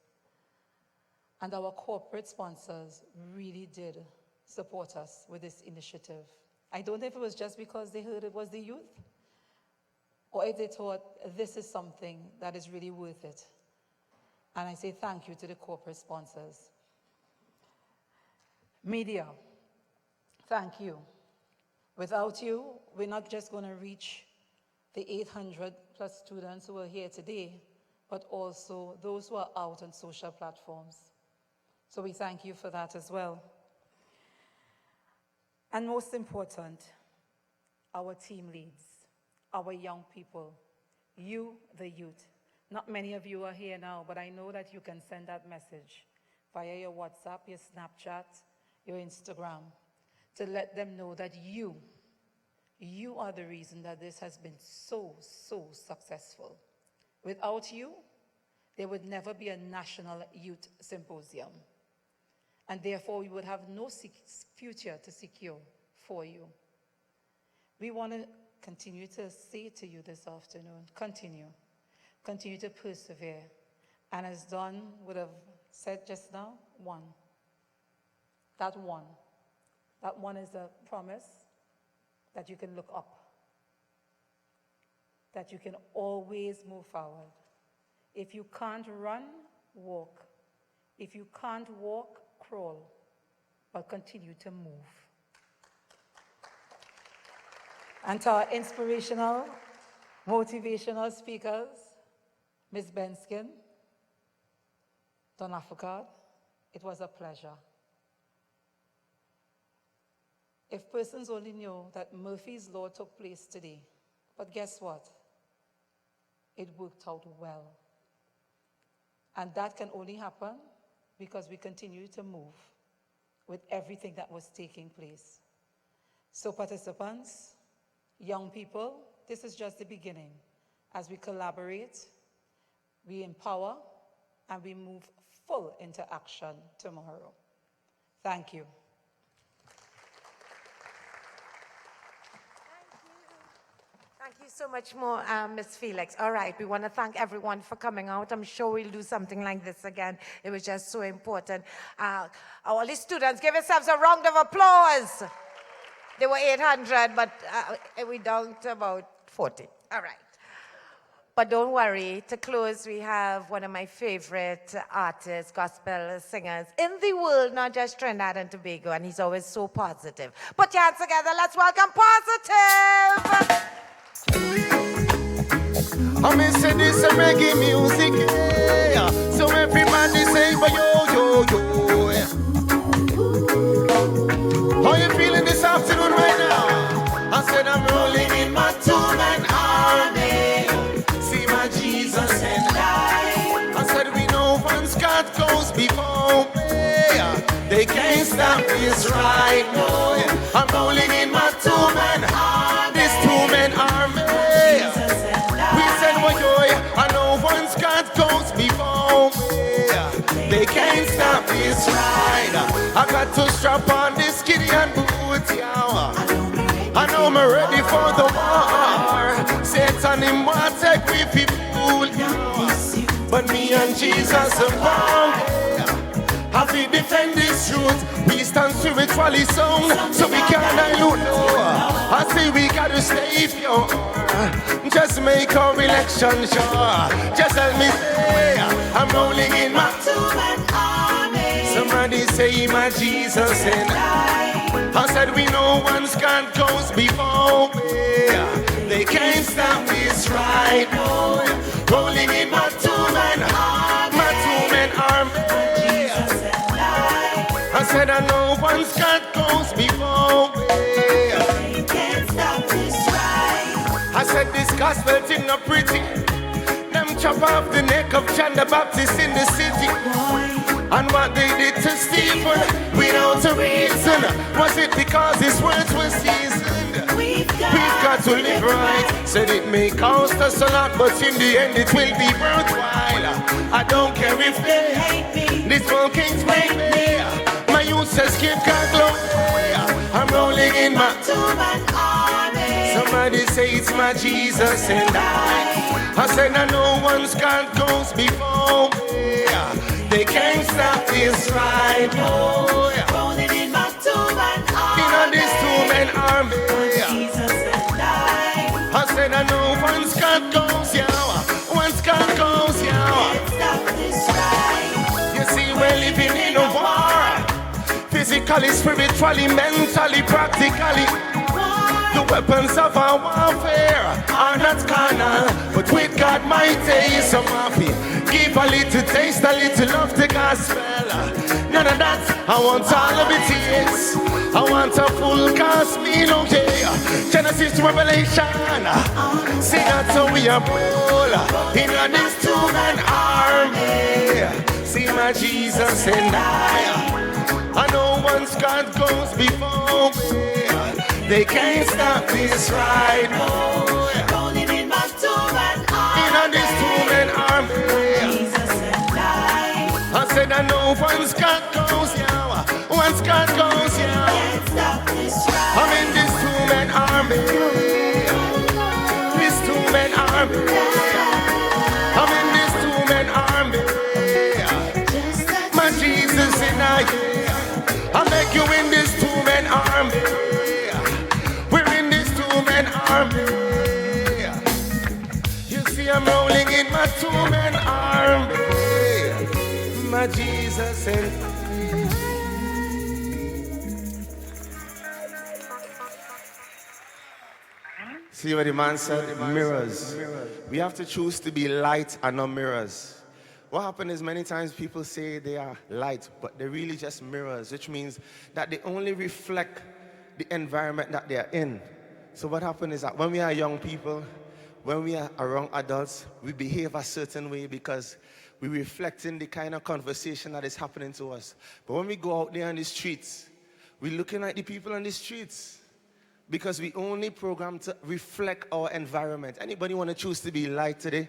And our corporate sponsors really did support us with this initiative. I don't know if it was just because they heard it was the youth, or if they thought this is something that is really worth it. And I say thank you to the corporate sponsors. Media, thank you. Without you, we're not just going to reach the 800 plus students who are here today, but also those who are out on social platforms. So we thank you for that as well. And most important, our team leads, our young people, you, the youth. Not many of you are here now, but I know that you can send that message via your WhatsApp, your Snapchat, your Instagram, to let them know that you are the reason that this has been so successful. Without you, there would never be a national youth symposium. And therefore, we would have no future to secure for you. We want to continue to say to you this afternoon, continue to persevere. And as Don would have said just now, that one is a promise that you can look up, that you can always move forward. If you can't run, walk. If you can't walk, crawl, but continue to move. And to our inspirational, motivational speakers, Ms. Benskin, Don Africard, it was a pleasure. If persons only knew that Murphy's Law took place today, but guess what? It worked out well. And that can only happen because we continue to move with everything that was taking place. So participants, young people, this is just the beginning. As we collaborate, we empower, and we move full into action tomorrow. Thank you. Thank you so much more, Ms. Felix. All right, we want to thank everyone for coming out. I'm sure we'll do something like this again. It was just so important. All the students, give yourselves a round of applause. There were 800, but we're down to about 40. All right. But don't worry, to close, we have one of my favorite artists, gospel singers in the world, not just Trinidad and Tobago, and he's always so positive. Put your hands together, let's welcome Positive! I mean, say this a reggae music, yeah. So everybody say, but yo, yeah. How you feeling this afternoon right now? I said I'm rolling in my two-man army. See my Jesus and I. I said we know once God goes before me, they can't stop this right now. Yeah. I'm rolling in my two-man army. This two-man army. I know once God goes before me, they can't stop this ride. I got to strap on this Gideon boot, yeah. I know I'm ready for the war. Satan him want take me people, yeah. But me and Jesus are bound. I will defend this truth. We stand spiritually sound, so we can't dilute no. I say we gotta stay pure. Just make our election sure. Just help me say I'm rolling in my two-man army. Somebody say my Jesus and I said we know once God goes before me, they can't stop this right now. Rolling in my two-man army. My two-man army. I said I know once God goes before me, they can't stop this ride. I said this gospel thing not pretty. Them chop off the neck of John the Baptist in the city. And what they did to Stephen without a reason. Was it because his words were seasoned? We've got to live right. Said it may cost us a lot, but in the end it will be worthwhile. I don't care if they hate me. This world can't make me. My youth says give God glory. I'm rolling in my two-man army. Somebody say it's my Jesus and I said I know once God goes before me, they can't stop this ride. Oh, yeah. Rolling in my two-man army. In this two-man army. Jesus and I said I know once God goes, yeah. Once God goes, yeah. Can't stop this ride. You see, we're living in a war. Physically, spiritually, mentally, practically. War. The weapons of our warfare are not carnal, but with God mighty. So Murphy, give a little taste, a little of the gospel. None of that, I want all of it, yes. I want a full cast meal, okay. Genesis to Revelation. Sing out so we are bold in this two-man army. See my Jesus and I know once God goes before me, they can't stop this ride. Rolling in my two-man army. In this two-man army. Jesus and I said I know once God goes, yeah. Once God goes, yeah. Can't stop this ride. I'm in this two-man army. This two-man army. I'm in this two-man army. My Jesus and I make you in this two-man army. We're in this two-man army. You see I'm rolling in my two-man army. My Jesus and see what the man said? Mirrors. We have to choose to be light and not mirrors. What happens is many times people say they are light, but they're really just mirrors, which means that they only reflect the environment that they are in. So what happens is that when we are young people, when we are around adults, we behave a certain way because we're reflecting the kind of conversation that is happening to us. But when we go out there on the streets, we're looking at the people on the streets because we only program to reflect our environment. Anybody want to choose to be light today?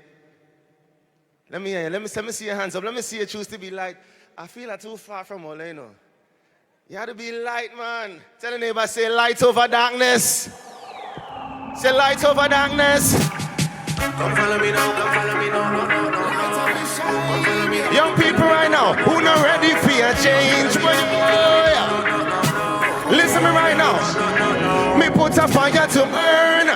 Let me hear you. Let me see your hands up. Let me see you choose to be light. I feel like too far from all, you know. You have to be light, man. Tell the neighbor, say light over darkness. Say light over darkness. Come follow me now, come follow me now, no, no, no. Come follow me now. Young people right now, who not ready for a change? Listen me right now. Me put a fire to burn.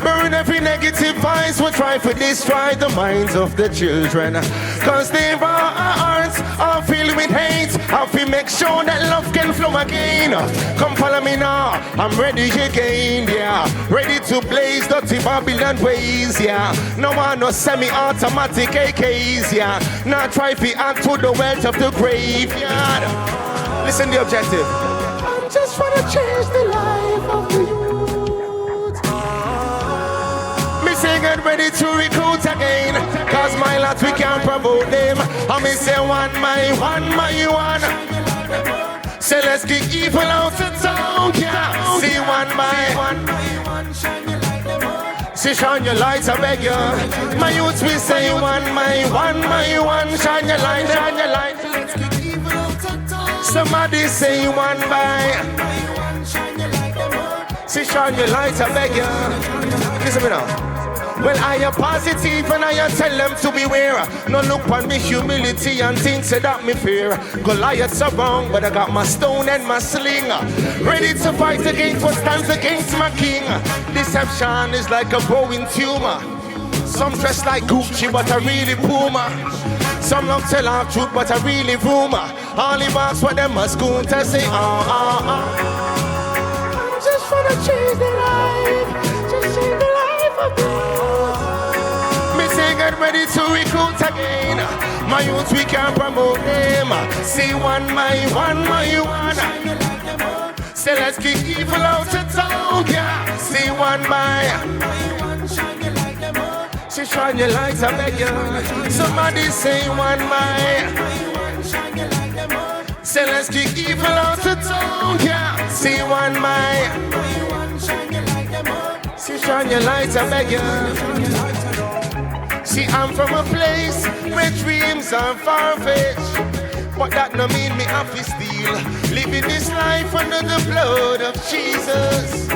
Burn every negative vice will try to destroy the minds of the children. Cause their hearts are filled with hate. I feel make sure that love can flow again. Come follow me now, I'm ready again, yeah. Ready to blaze dirty Babylon ways, yeah. No one no semi-automatic AKs, yeah. Now try to add to the wealth of the graveyard. Listen the objective. I'm just trying to change the life of the youth. Get ready to recruit again. Cause my lads we can't promote them. I me say one by one. Say let's kick evil out of town, yeah. See one by one. See shine your lights, I beg you. My youths we say one by one. Shine your light, shine your light. Let's kick evil out of town. Somebody say one by one. See shine your lights, I beg you. Listen me now. Well, I am positive and I tell them to beware. No look on me humility and things that me fear. Goliath's are wrong, but I got my stone and my sling. Ready to fight against what stands against my king. Deception is like a growing tumor. Some dress like Gucci, but I really Puma. Some love tell our truth, but I really rumor. All the boss what them must go to say, I'm just trying to change the life. Just change the life of me. Get ready to recruit again. My youth we can promote them. See one by one. Say let's kick evil out of town, yeah. See one by one. She shine your lights, I beg you. Somebody say one by one. Say let's kick evil out of town, yeah. See one by one. She shine your lights, I beg you. See, I'm from a place where dreams are far-fetched, but that no mean me have to steal. Living this life under the blood of Jesus.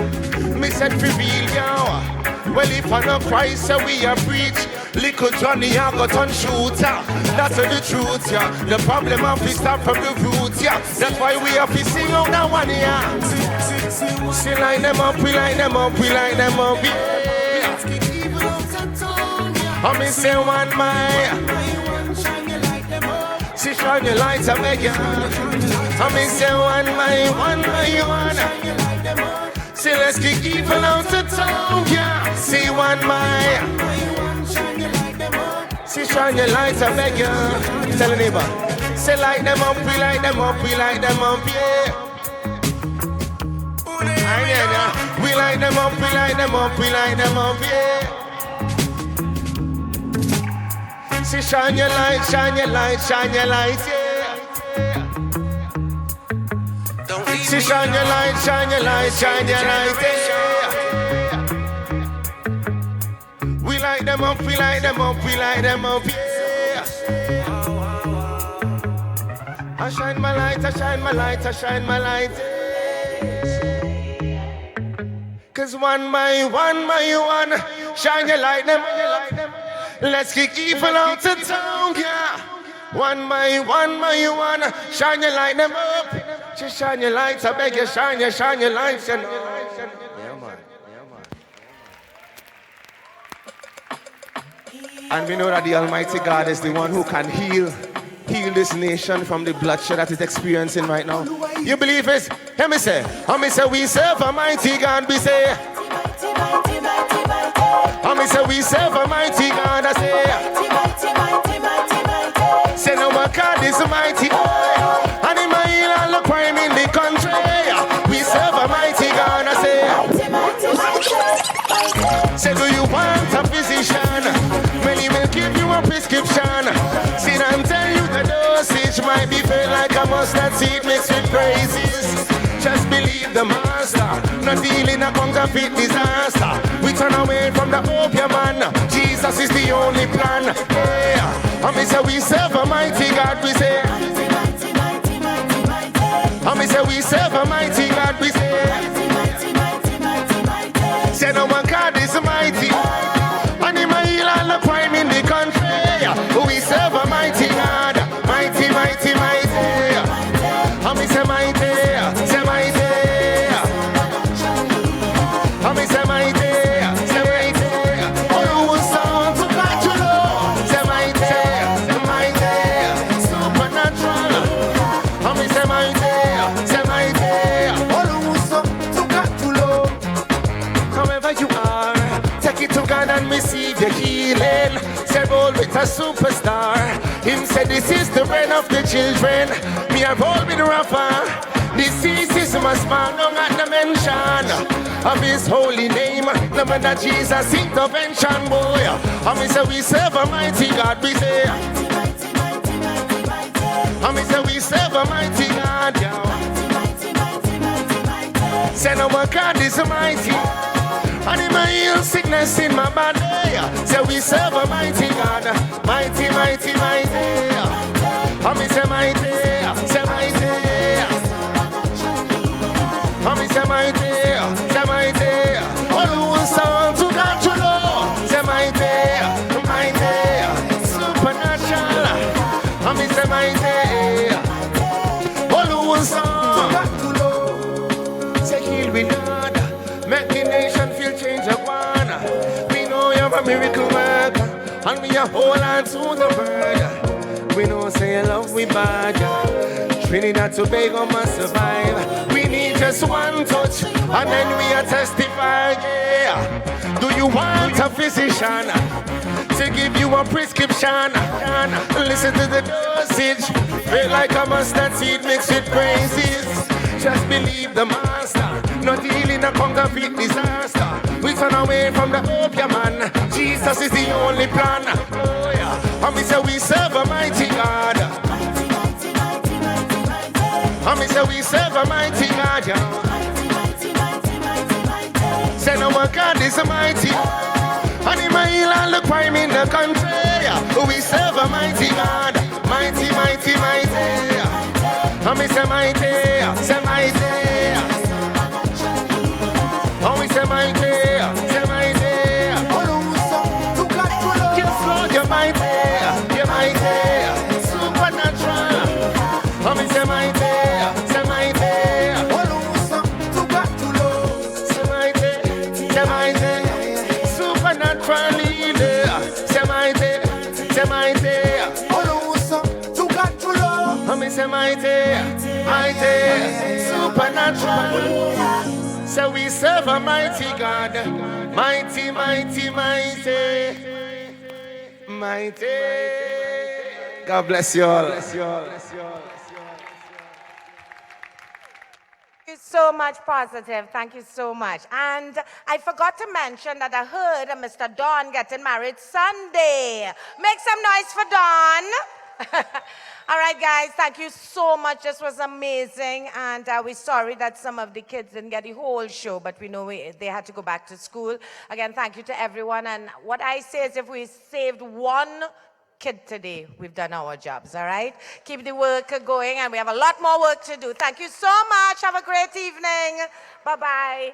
Me said for real, yo. Well, if I know Christ, so we are preach. Little Johnny, I got on shooter. That's the truth, yeah. The problem of is start from the roots, yeah. That's why we have to sing out that one, yeah. See, line them up, we line them up, we line them up, yeah. I me say one by. See shine your lights, I beg you. I me say one by one. See Say let's kick evil out of town, yeah. See one my. See shine your lights, I beg you. Tell the neighbor. Say light them up, we light them up, we light them up, yeah. We light them up, we light them up, we light them up, yeah. See shine your light, shine your light, shine your light, yeah. See shine your light, shine your light, shine your light, yeah. We light them up, we light them up, we light them up, yeah. I shine my light, I shine my light, I shine my light, yeah. 'Cause one by one, shine your light them. Let's kick evil out of town, yeah. One by one, shine your light them up. Just shine your lights, I beg you, shine your lights, you know. Yeah, man. And we know that the Almighty God is the one who can heal this nation from the bloodshed that it's experiencing right now. You believe it? Let me say, we serve a mighty God, we say. We serve a mighty God, I say. Say no one God is mighty. And in my ear, I look crime in the country. We serve a mighty God, I say. Say do you want a physician? Well, he will give you a prescription. See them tell you the dosage might be felt like a mustard seed mixed with praises. Just believe the master, not dealing a counterfeit disaster. We turn away from the opium man. Jesus is the only plan. Yeah, and me say we serve a mighty God. We say, and me say we serve a mighty God. We say, say no one God is mighty. And in my heel and the crime in the country. We serve a mighty God, mighty, mighty, mighty. And me say mighty. Receive the healing. Say roll with a superstar. Him said this is the bread of the children. Me a roll with Rafa. Diseases must bow down at the mention of his holy name. No matter Jesus' intervention, boy. And me say we serve a mighty God. We say. And me say we serve a mighty God. Say no one God is mighty. And in my heal sickness in my body. Say we serve a mighty God. Mighty, mighty, mighty. And me say mighty. Say mighty. And me say mighty. Say mighty. All who sound to God to know. Say mighty. Mighty. Supernatural. And me say mighty. All who sound to God to know. Say heal with God. Make the nation feel change of one. We know you're a miracle worker, and we are hold on to the word. We know say you love we bad. Trinidad Tobago must survive. We need just one touch, and then we are testify. Yeah. Do you want a physician to give you a prescription? Listen to the dosage. Feel like a mustard seed mixed with praises. Just believe the master. Not dealing a counterfeit disaster. We turn away from the opium man. Jesus is the only plan. Oh yeah. And we say we serve a mighty God. And we say we serve a mighty God. Yeah. Say no one God is mighty. And in my heel and the crime in the country. We serve a mighty God. Mighty, mighty, mighty. And we say mighty. Say mighty. Oh, we say mighty, say mighty. Yes, Lord, you're mighty, supernatural. Oh, we say mighty, say mighty. Say mighty, supernatural leader. Say mighty, say mighty. Oh, we say mighty, mighty, supernatural. So we serve a mighty God, mighty, mighty, mighty, mighty. God bless you all. Thank you so much, Positive. Thank you so much. And I forgot to mention that I heard Mr. Don getting married Sunday. Make some noise for Don. All right, guys, thank you so much. This was amazing. And we're sorry that some of the kids didn't get the whole show, but we know they had to go back to school. Again, thank you to everyone. And what I say is if we saved one kid today, we've done our jobs, all right? Keep the work going, and we have a lot more work to do. Thank you so much. Have a great evening. Bye-bye.